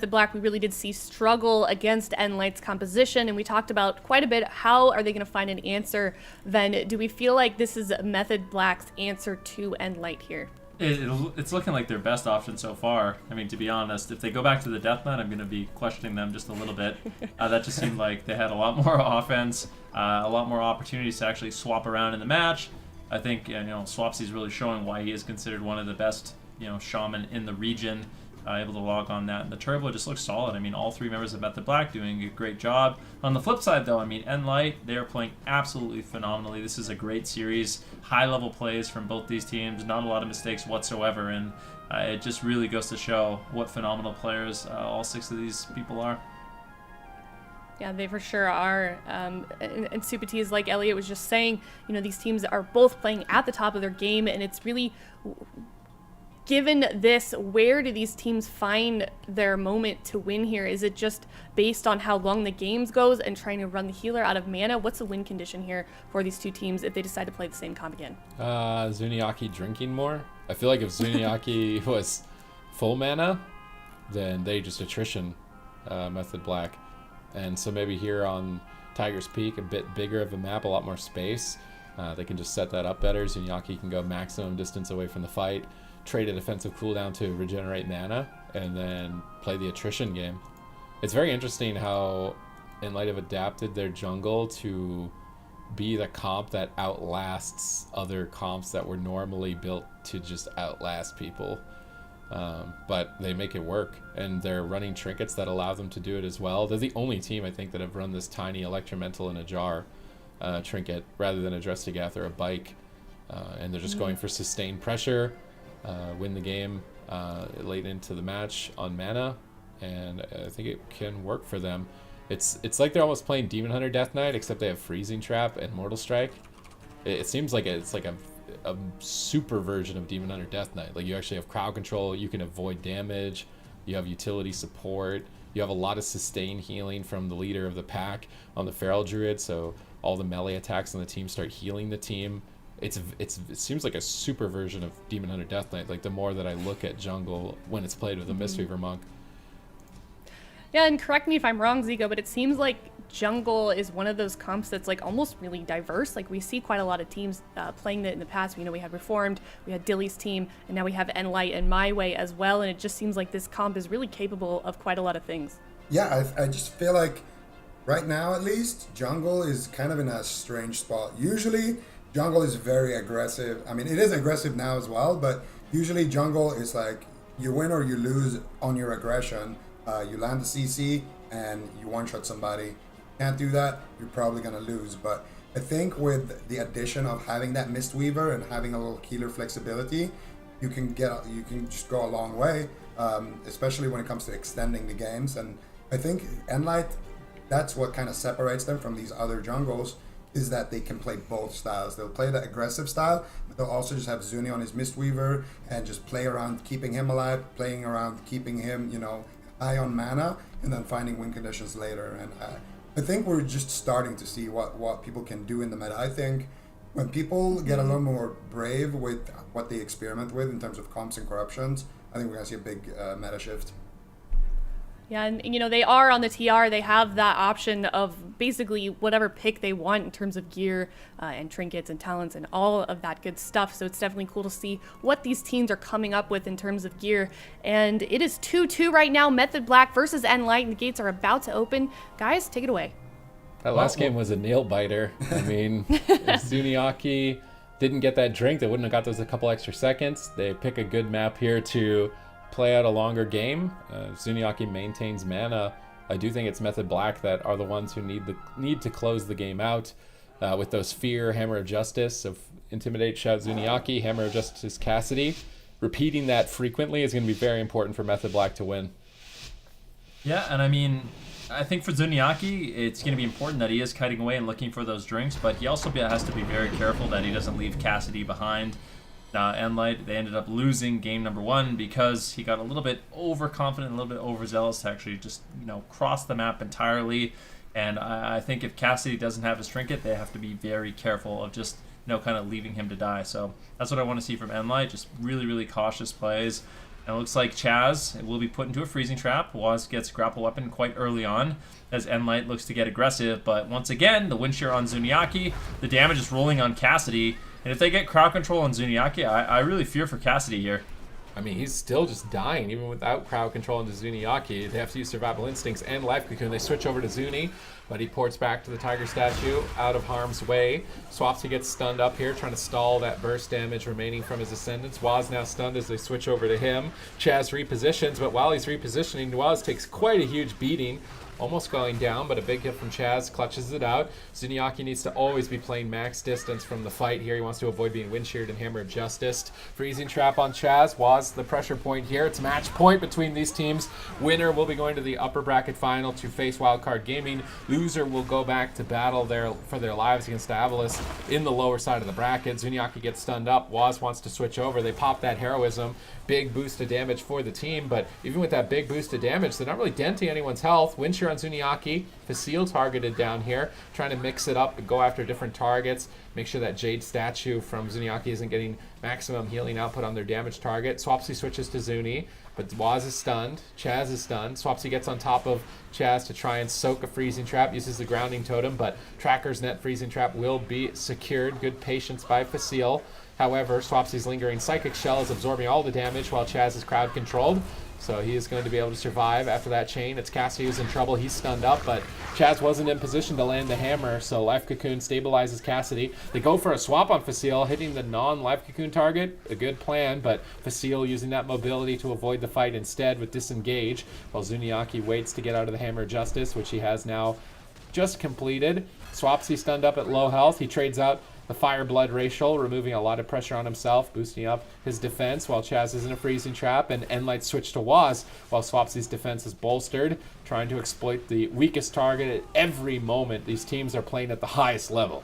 Black, we really did see struggle against nLite's composition, and we talked about quite a bit how are they going to find an answer. Then, do we feel like this is Method Black's answer to nLite here? It's looking like their best option so far. I mean, to be honest, if they go back to the deathmatch, I'm going to be questioning them just a little bit. That just seemed like they had a lot more offense, a lot more opportunities to actually swap around in the match. I think Swapsy's really showing why he is considered one of the best shaman in the region, able to log on that. And the Turbo just looks solid. I mean, all 3 members of Method Black doing a great job. On the flip side, though, I mean, nLite, they're playing absolutely phenomenally. This is a great series. High-level plays from both these teams. Not a lot of mistakes whatsoever. And it just really goes to show what phenomenal players all 6 of these people are. Yeah, they for sure are. And Supatis, like Elliot was just saying, these teams are both playing at the top of their game, and it's really... Given this, where do these teams find their moment to win here? Is it just based on how long the games goes and trying to run the healer out of mana? What's the win condition here for these two teams if they decide to play the same comp again? Zuniaki drinking more. I feel like if Zuniaki was full mana, then they just attrition Method Black. And so maybe here on Tiger's Peak, a bit bigger of a map, a lot more space. They can just set that up better. Zuniaki can go maximum distance away from the fight, trade a defensive cooldown to regenerate mana, and then play the attrition game. It's very interesting how nLite have adapted their jungle to be the comp that outlasts other comps that were normally built to just outlast people. But they make it work, and they're running trinkets that allow them to do it as well. They're the only team, I think, that have run this tiny Electromental in a jar trinket rather than a Drestigath or a Bike. And they're just going for sustained pressure, win the game late into the match on mana, and I think it can work for them. It's like they're almost playing Demon Hunter Death Knight, except they have Freezing Trap and Mortal Strike. It seems like it's like a super version of Demon Hunter Death Knight. Like, you actually have crowd control, you can avoid damage, you have utility support, you have a lot of sustain healing from the leader of the pack on the Feral Druid, so all the melee attacks on the team start healing the team. It seems like a super version of Demon Hunter Death Knight, like the more that I look at jungle when it's played with a Mistweaver Monk. Yeah, and correct me if I'm wrong, Zico, but it seems like jungle is one of those comps that's like almost really diverse. Like, we see quite a lot of teams playing it in the past. You know, we had Reformed, we had Dilly's team, and now we have nLite and My Way as well, and it just seems like this comp is really capable of quite a lot of things. Yeah, I just feel like right now, at least, jungle is kind of in a strange spot. Usually, jungle is very aggressive. I mean, it is aggressive now as well, but usually jungle is like you win or you lose on your aggression. You land the CC and you one-shot somebody. Can't do that, you're probably going to lose. But I think with the addition of having that Mistweaver and having a little healer flexibility, you can just go a long way, especially when it comes to extending the games. And I think nLite, that's what kind of separates them from these other jungles, is that they can play both styles. They'll play the aggressive style, but they'll also just have Zuni on his Mistweaver and just play around keeping him alive, playing around keeping him, high on mana, and then finding win conditions later. And I think we're just starting to see what people can do in the meta. I think when people get a little more brave with what they experiment with in terms of comps and corruptions, I think we're going to see a big meta shift. Yeah, and they are on the TR. They have that option of basically whatever pick they want in terms of gear and trinkets and talents and all of that good stuff. So it's definitely cool to see what these teams are coming up with in terms of gear. And it is 2-2 right now. Method Black versus nLite, and the gates are about to open. Guys, take it away. That last game was a nail biter. I mean, if Zuniaki didn't get that drink, they wouldn't have got those a couple extra seconds. They pick a good map here to play out a longer game. Zuniaki maintains mana. I do think it's Method Black that are the ones who need to close the game out with those Fear, Hammer of Justice. So Intimidate, Shout Zuniaki, Hammer of Justice Cassidy. Repeating that frequently is going to be very important for Method Black to win. Yeah, and I mean, I think for Zuniaki, it's going to be important that he is kiting away and looking for those drinks, but he also has to be very careful that he doesn't leave Cassidy behind. nLite, they ended up losing game number 1 because he got a little bit overconfident, a little bit overzealous to actually just, cross the map entirely. And I think if Cassidy doesn't have his trinket, they have to be very careful of just, kind of leaving him to die. So that's what I want to see from nLite, just really, really cautious plays. And it looks like Chaz will be put into a freezing trap. Waz gets a grapple weapon quite early on as nLite looks to get aggressive. But once again, the wind shear on Zuniaki, the damage is rolling on Cassidy. And if they get crowd control on Zuniaki, I really fear for Cassidy here. I mean, he's still just dying, even without crowd control into Zuniaki. They have to use Survival Instincts and Life Cocoon. They switch over to Zuni, but he ports back to the Tiger Statue, out of harm's way. Swapsy gets stunned up here, trying to stall that burst damage remaining from his Ascendants. Waz now stunned as they switch over to him. Chaz repositions, but while he's repositioning, Waz takes quite a huge beating. Almost going down, but a big hit from Chaz clutches it out. Zuniaki needs to always be playing max distance from the fight here. He wants to avoid being wind sheared and Hammer of Justice. Freezing trap on Chaz. Waz the pressure point here. It's match point between these teams. Winner will be going to the upper bracket final to face Wildcard Gaming. Loser will go back to battle for their lives against Avalis in the lower side of the bracket. Zuniaki gets stunned up. Waz wants to switch over. They pop that heroism. Big boost of damage for the team, but even with that big boost of damage, they're not really denting anyone's health. Wind shear on Zuniaki, Facile targeted down here, trying to mix it up and go after different targets, make sure that Jade statue from Zuniaki isn't getting maximum healing output on their damage target. Swapsy switches to Zuni, but Waz is stunned, Chaz is stunned. Swapsy gets on top of Chaz to try and soak a freezing trap, uses the grounding totem, but Tracker's net freezing trap will be secured. Good patience by Facile. However, Swapsy's lingering Psychic Shell is absorbing all the damage while Chaz is crowd controlled. So he is going to be able to survive after that chain. It's Cassidy who's in trouble. He's stunned up, but Chaz wasn't in position to land the hammer, so Life Cocoon stabilizes Cassidy. They go for a swap on Facile, hitting the non-Life Cocoon target. A good plan, but Facile using that mobility to avoid the fight instead with Disengage, while Zuniaki waits to get out of the Hammer of Justice, which he has now just completed. Swapsy stunned up at low health. He trades out the Fire Blood Racial, removing a lot of pressure on himself, boosting up his defense while Chaz is in a freezing trap, and nLite switch to Waz while Swapsy's defense is bolstered, trying to exploit the weakest target at every moment. These teams are playing at the highest level.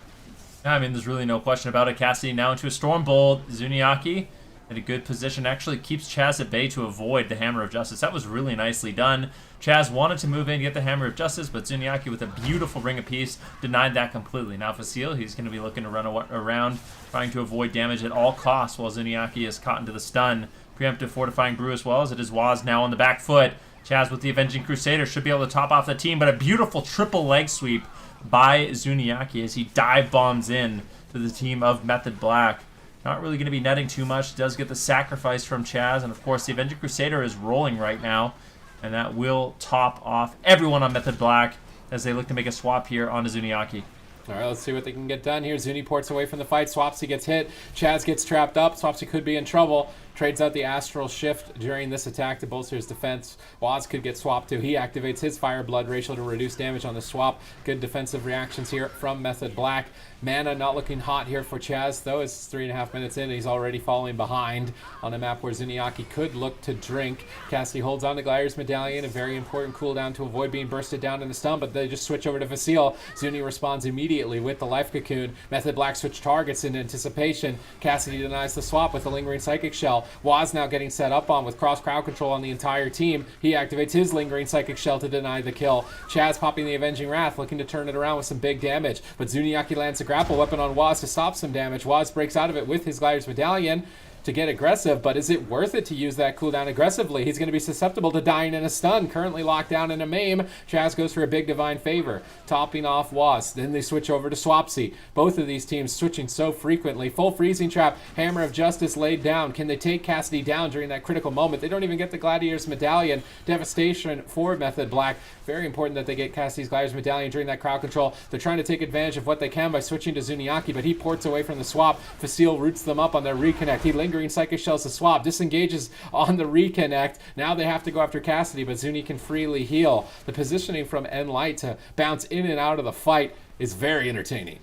I mean, there's really no question about it. Cassidy now into a Stormbolt. Zuniaki in a good position, actually keeps Chaz at bay to avoid the Hammer of Justice. That was really nicely done. Chaz wanted to move in and get the Hammer of Justice, but Zuniaki with a beautiful Ring of Peace denied that completely. Now Facile, he's going to be looking to run around, trying to avoid damage at all costs while Zuniaki is caught into the stun. Preemptive Fortifying Brew as well, as it is Waz now on the back foot. Chaz with the Avenging Crusader should be able to top off the team, but a beautiful triple leg sweep by Zuniaki as he dive bombs in to the team of Method Black. Not really going to be netting too much. He does get the sacrifice from Chaz, and of course the Avenging Crusader is rolling right now, and that will top off everyone on Method Black as they look to make a swap here onto Zuniaki. All right, let's see what they can get done here. Zuni ports away from the fight. Swapsy gets hit. Chaz gets trapped up. Swapsy could be in trouble. Trades out the Astral Shift during this attack to bolster his defense. Waz could get swapped too. He activates his Fire Blood Racial to reduce damage on the swap. Good defensive reactions here from Method Black. Mana not looking hot here for Chaz, though. It's 3.5 minutes in, and he's already falling behind on a map where Zuniaki could look to drink. Cassidy holds on to Glidier's Medallion, a very important cooldown to avoid being bursted down in the stun, but they just switch over to Facile. Zuni responds immediately with the Life Cocoon. Method Black switch targets in anticipation. Cassidy denies the swap with the Lingering Psychic Shell. Waz now getting set up on with cross crowd control on the entire team. He activates his Lingering Psychic Shell to deny the kill. Chaz popping the Avenging Wrath, looking to turn it around with some big damage, but Zuniaki lands a grapple weapon on Waz to stop some damage. Waz breaks out of it with his Glidier's Medallion to get aggressive, but is it worth it to use that cooldown aggressively? He's going to be susceptible to dying in a stun, currently locked down in a maim. Chaz goes for a big Divine Favor, topping off Waz. Then they switch over to Swapsy. Both of these teams switching so frequently. Full freezing trap, Hammer of Justice laid down. Can they take Cassidy down during that critical moment? They don't even get the Gladiator's Medallion. Devastation for Method Black. Very important that they get Cassidy's Gladiator's Medallion during that crowd control. They're trying to take advantage of what they can by switching to Zuniaki, but he ports away from the swap. Facile roots them up on their reconnect. He Lingering Psychic Shells the swap, disengages on the reconnect. Now they have to go after Cassidy, but Zuni can freely heal. The positioning from nLite to bounce in and out of the fight is very entertaining.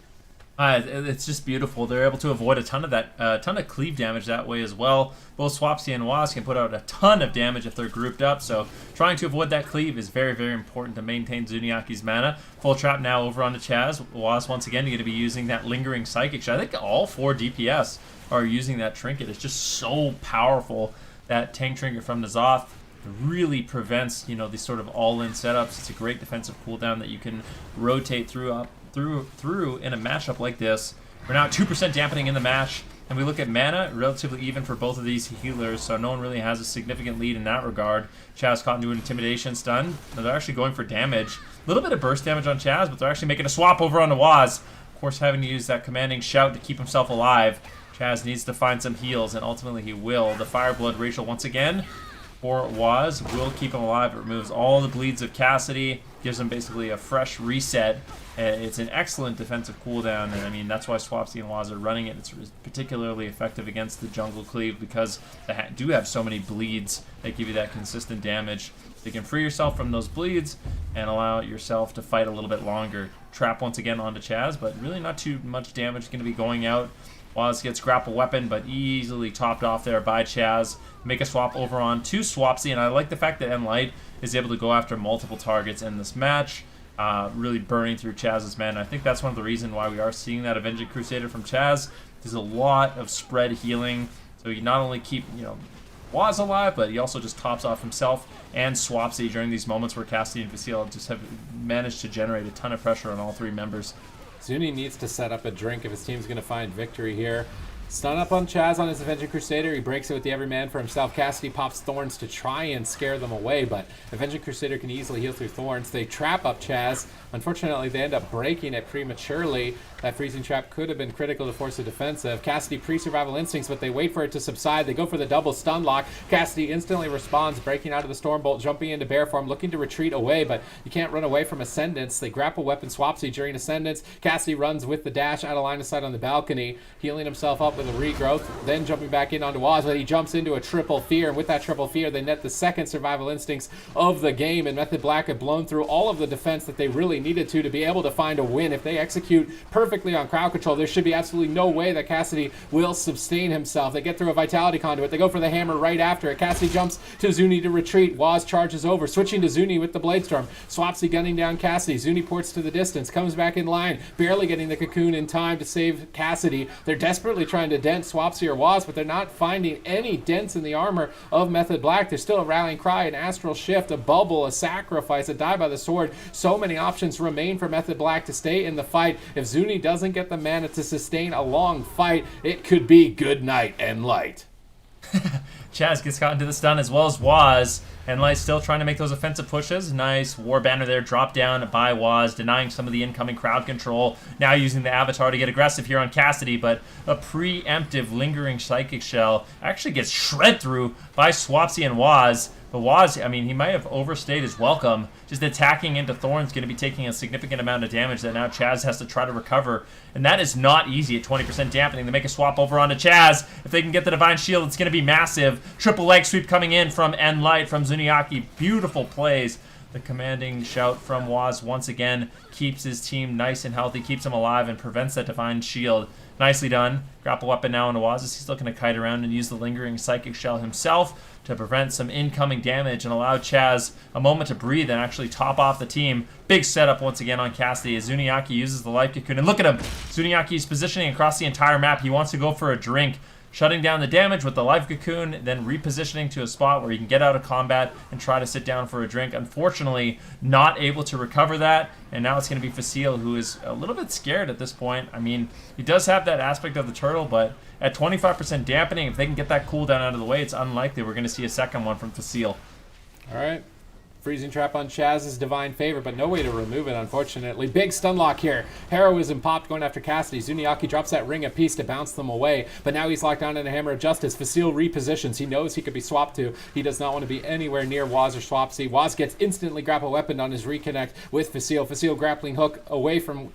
It's just beautiful. They're able to avoid a ton of cleave damage that way as well. Both Swapsy and Waz can put out a ton of damage if they're grouped up, so trying to avoid that cleave is very, very important to maintain Zuniaki's mana. Full trap now over onto Chaz. Waz once again going to be using that Lingering Psychic Shot. I think all 4 DPS are using that trinket. It's just so powerful. That tank trinket from N'Zoth really prevents, these sort of all-in setups. It's a great defensive cooldown that you can rotate through in a matchup like this. We're now 2% dampening in the match, and we look at mana, relatively even for both of these healers, so no one really has a significant lead in that regard. Chaz caught into an Intimidation stun. They're actually going for damage. A little bit of burst damage on Chaz, but they're actually making a swap over onto Waz. Of course, having to use that commanding shout to keep himself alive. Chaz needs to find some heals, and ultimately he will. The Fire Blood Racial once again for Waz will keep him alive. It removes all the bleeds of Cassidy, gives him basically a fresh reset. It's an excellent defensive cooldown, and I mean that's why Swapsy and Waz are running it. It's particularly effective against the jungle cleave because they do have so many bleeds that give you that consistent damage. You can free yourself from those bleeds and allow yourself to fight a little bit longer. Trap once again onto Chaz, but really not too much damage going to be going out. Waz gets grapple weapon, but easily topped off there by Chaz. Make a swap over on to Swapsy, and I like the fact that nLite is able to go after multiple targets in this match, really burning through Chaz's mana. I think that's one of the reasons why we are seeing that Avenging Crusader from Chaz. There's a lot of spread healing, so you not only keep Waz alive, but he also just tops off himself and Swapsy during these moments where Cassidy and Facile just have managed to generate a ton of pressure on all 3 members. Zuni needs to set up a drink if his team's going to find victory here. Stun up on Chaz on his Avenging Crusader. He breaks it with the Everyman for himself. Cassidy pops Thorns to try and scare them away, but Avenging Crusader can easily heal through Thorns. They trap up Chaz. Unfortunately, they end up breaking it prematurely. That freezing trap could have been critical to force a defensive. Cassidy pre-survival instincts, but they wait for it to subside. They go for the double stun lock. Cassidy instantly responds, breaking out of the Stormbolt, jumping into bear form, looking to retreat away, but you can't run away from Ascendance. They grapple weapon Swapsy during Ascendance. Cassidy runs with the dash out of line of sight on the balcony, healing himself up with a regrowth, then jumping back in onto Waz, but he jumps into a triple fear, and with that triple fear, they net the second survival instincts of the game, and Method Black have blown through all of the defense that they really needed to be able to find a win. If they execute perfectly on crowd control, there should be absolutely no way that Cassidy will sustain himself. They get through a Vitality Conduit. They go for the hammer right after it. Cassidy jumps to Zuni to retreat. Waz charges over, switching to Zuni with the Bladestorm. Swapsy gunning down Cassidy. Zuni ports to the distance, comes back in line, barely getting the cocoon in time to save Cassidy. They're desperately trying to dent Swapsy or Waz, but they're not finding any dents in the armor of Method Black. There's still a Rallying Cry, an Astral Shift, a Bubble, a Sacrifice, a Die by the Sword. So many options remain for Method Black to stay in the fight. If Zuni doesn't get the mana to sustain a long fight, it could be good night nLite. Chaz gets caught into the stun as well as Waz. nLite still trying to make those offensive pushes. Nice War Banner there, drop down by Waz, denying some of the incoming crowd control. Now using the Avatar to get aggressive here on Cassidy, but a preemptive lingering Psychic Shell actually gets shred through by Swapsy and Waz. But Waz, I mean, he might have overstayed his welcome. Just attacking into Thorn's going to be taking a significant amount of damage that now Chaz has to try to recover. And that is not easy at 20% dampening. They make a swap over onto Chaz. If they can get the Divine Shield, it's going to be massive. Triple leg sweep coming in from nLite, from Zuniaki. Beautiful plays. The commanding shout from Waz once again keeps his team nice and healthy, keeps him alive, and prevents that Divine Shield. Nicely done. Grapple weapon now on Waz as he's looking to kite around and use the lingering Psychic Shell himself to prevent some incoming damage and allow Chaz a moment to breathe and actually top off the team. Big setup once again on Cassidy as Zuniaki uses the Life Cocoon. And look at him! Zuniaki's positioning across the entire map. He wants to go for a drink, shutting down the damage with the Life Cocoon, then repositioning to a spot where he can get out of combat and try to sit down for a drink. Unfortunately, not able to recover that, and now it's going to be Facile, who is a little bit scared at this point. I mean, he does have that aspect of the turtle, but at 25% dampening, if they can get that cooldown out of the way, it's unlikely we're going to see a second one from Facile. All right. Freezing Trap on Chaz's Divine Favor, but no way to remove it, unfortunately. Big stun lock here. Heroism popped going after Cassidy. Zuniaki drops that Ring of Peace to bounce them away, but now he's locked down in a Hammer of Justice. Facile repositions. He knows he could be swapped to. He does not want to be anywhere near Waz or Swapsy. Waz gets instantly grapple weaponed on his reconnect with Facile. Facile grappling hook away from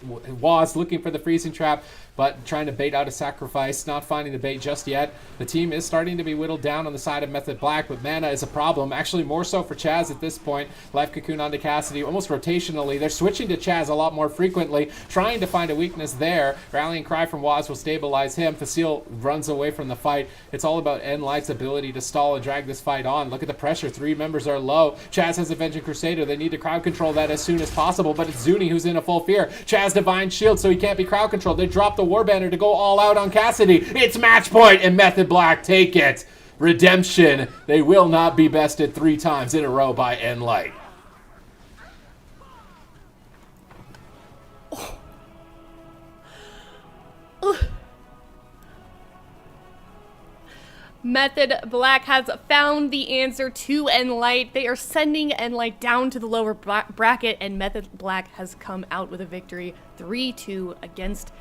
Waz, looking for the Freezing Trap, but trying to bait out a Sacrifice, not finding the bait just yet. The team is starting to be whittled down on the side of Method Black, but mana is a problem. Actually, more so for Chaz at this point. Life Cocoon onto Cassidy, almost rotationally. They're switching to Chaz a lot more frequently, trying to find a weakness there. Rallying Cry from Waz will stabilize him. Facile runs away from the fight. It's all about nLite's ability to stall and drag this fight on. Look at the pressure. 3 members are low. Chaz has Avenging Crusader. They need to crowd control that as soon as possible, but it's Zuni who's in a full fear. Chaz Divine Shield, so he can't be crowd controlled. They drop the War Banner to go all out on Cassidy. It's match point, and Method Black take it. Redemption. They will not be bested 3 times in a row by nLite. Method Black has found the answer to nLite. They are sending nLite down to the lower bracket, and Method Black has come out with a victory 3-2 against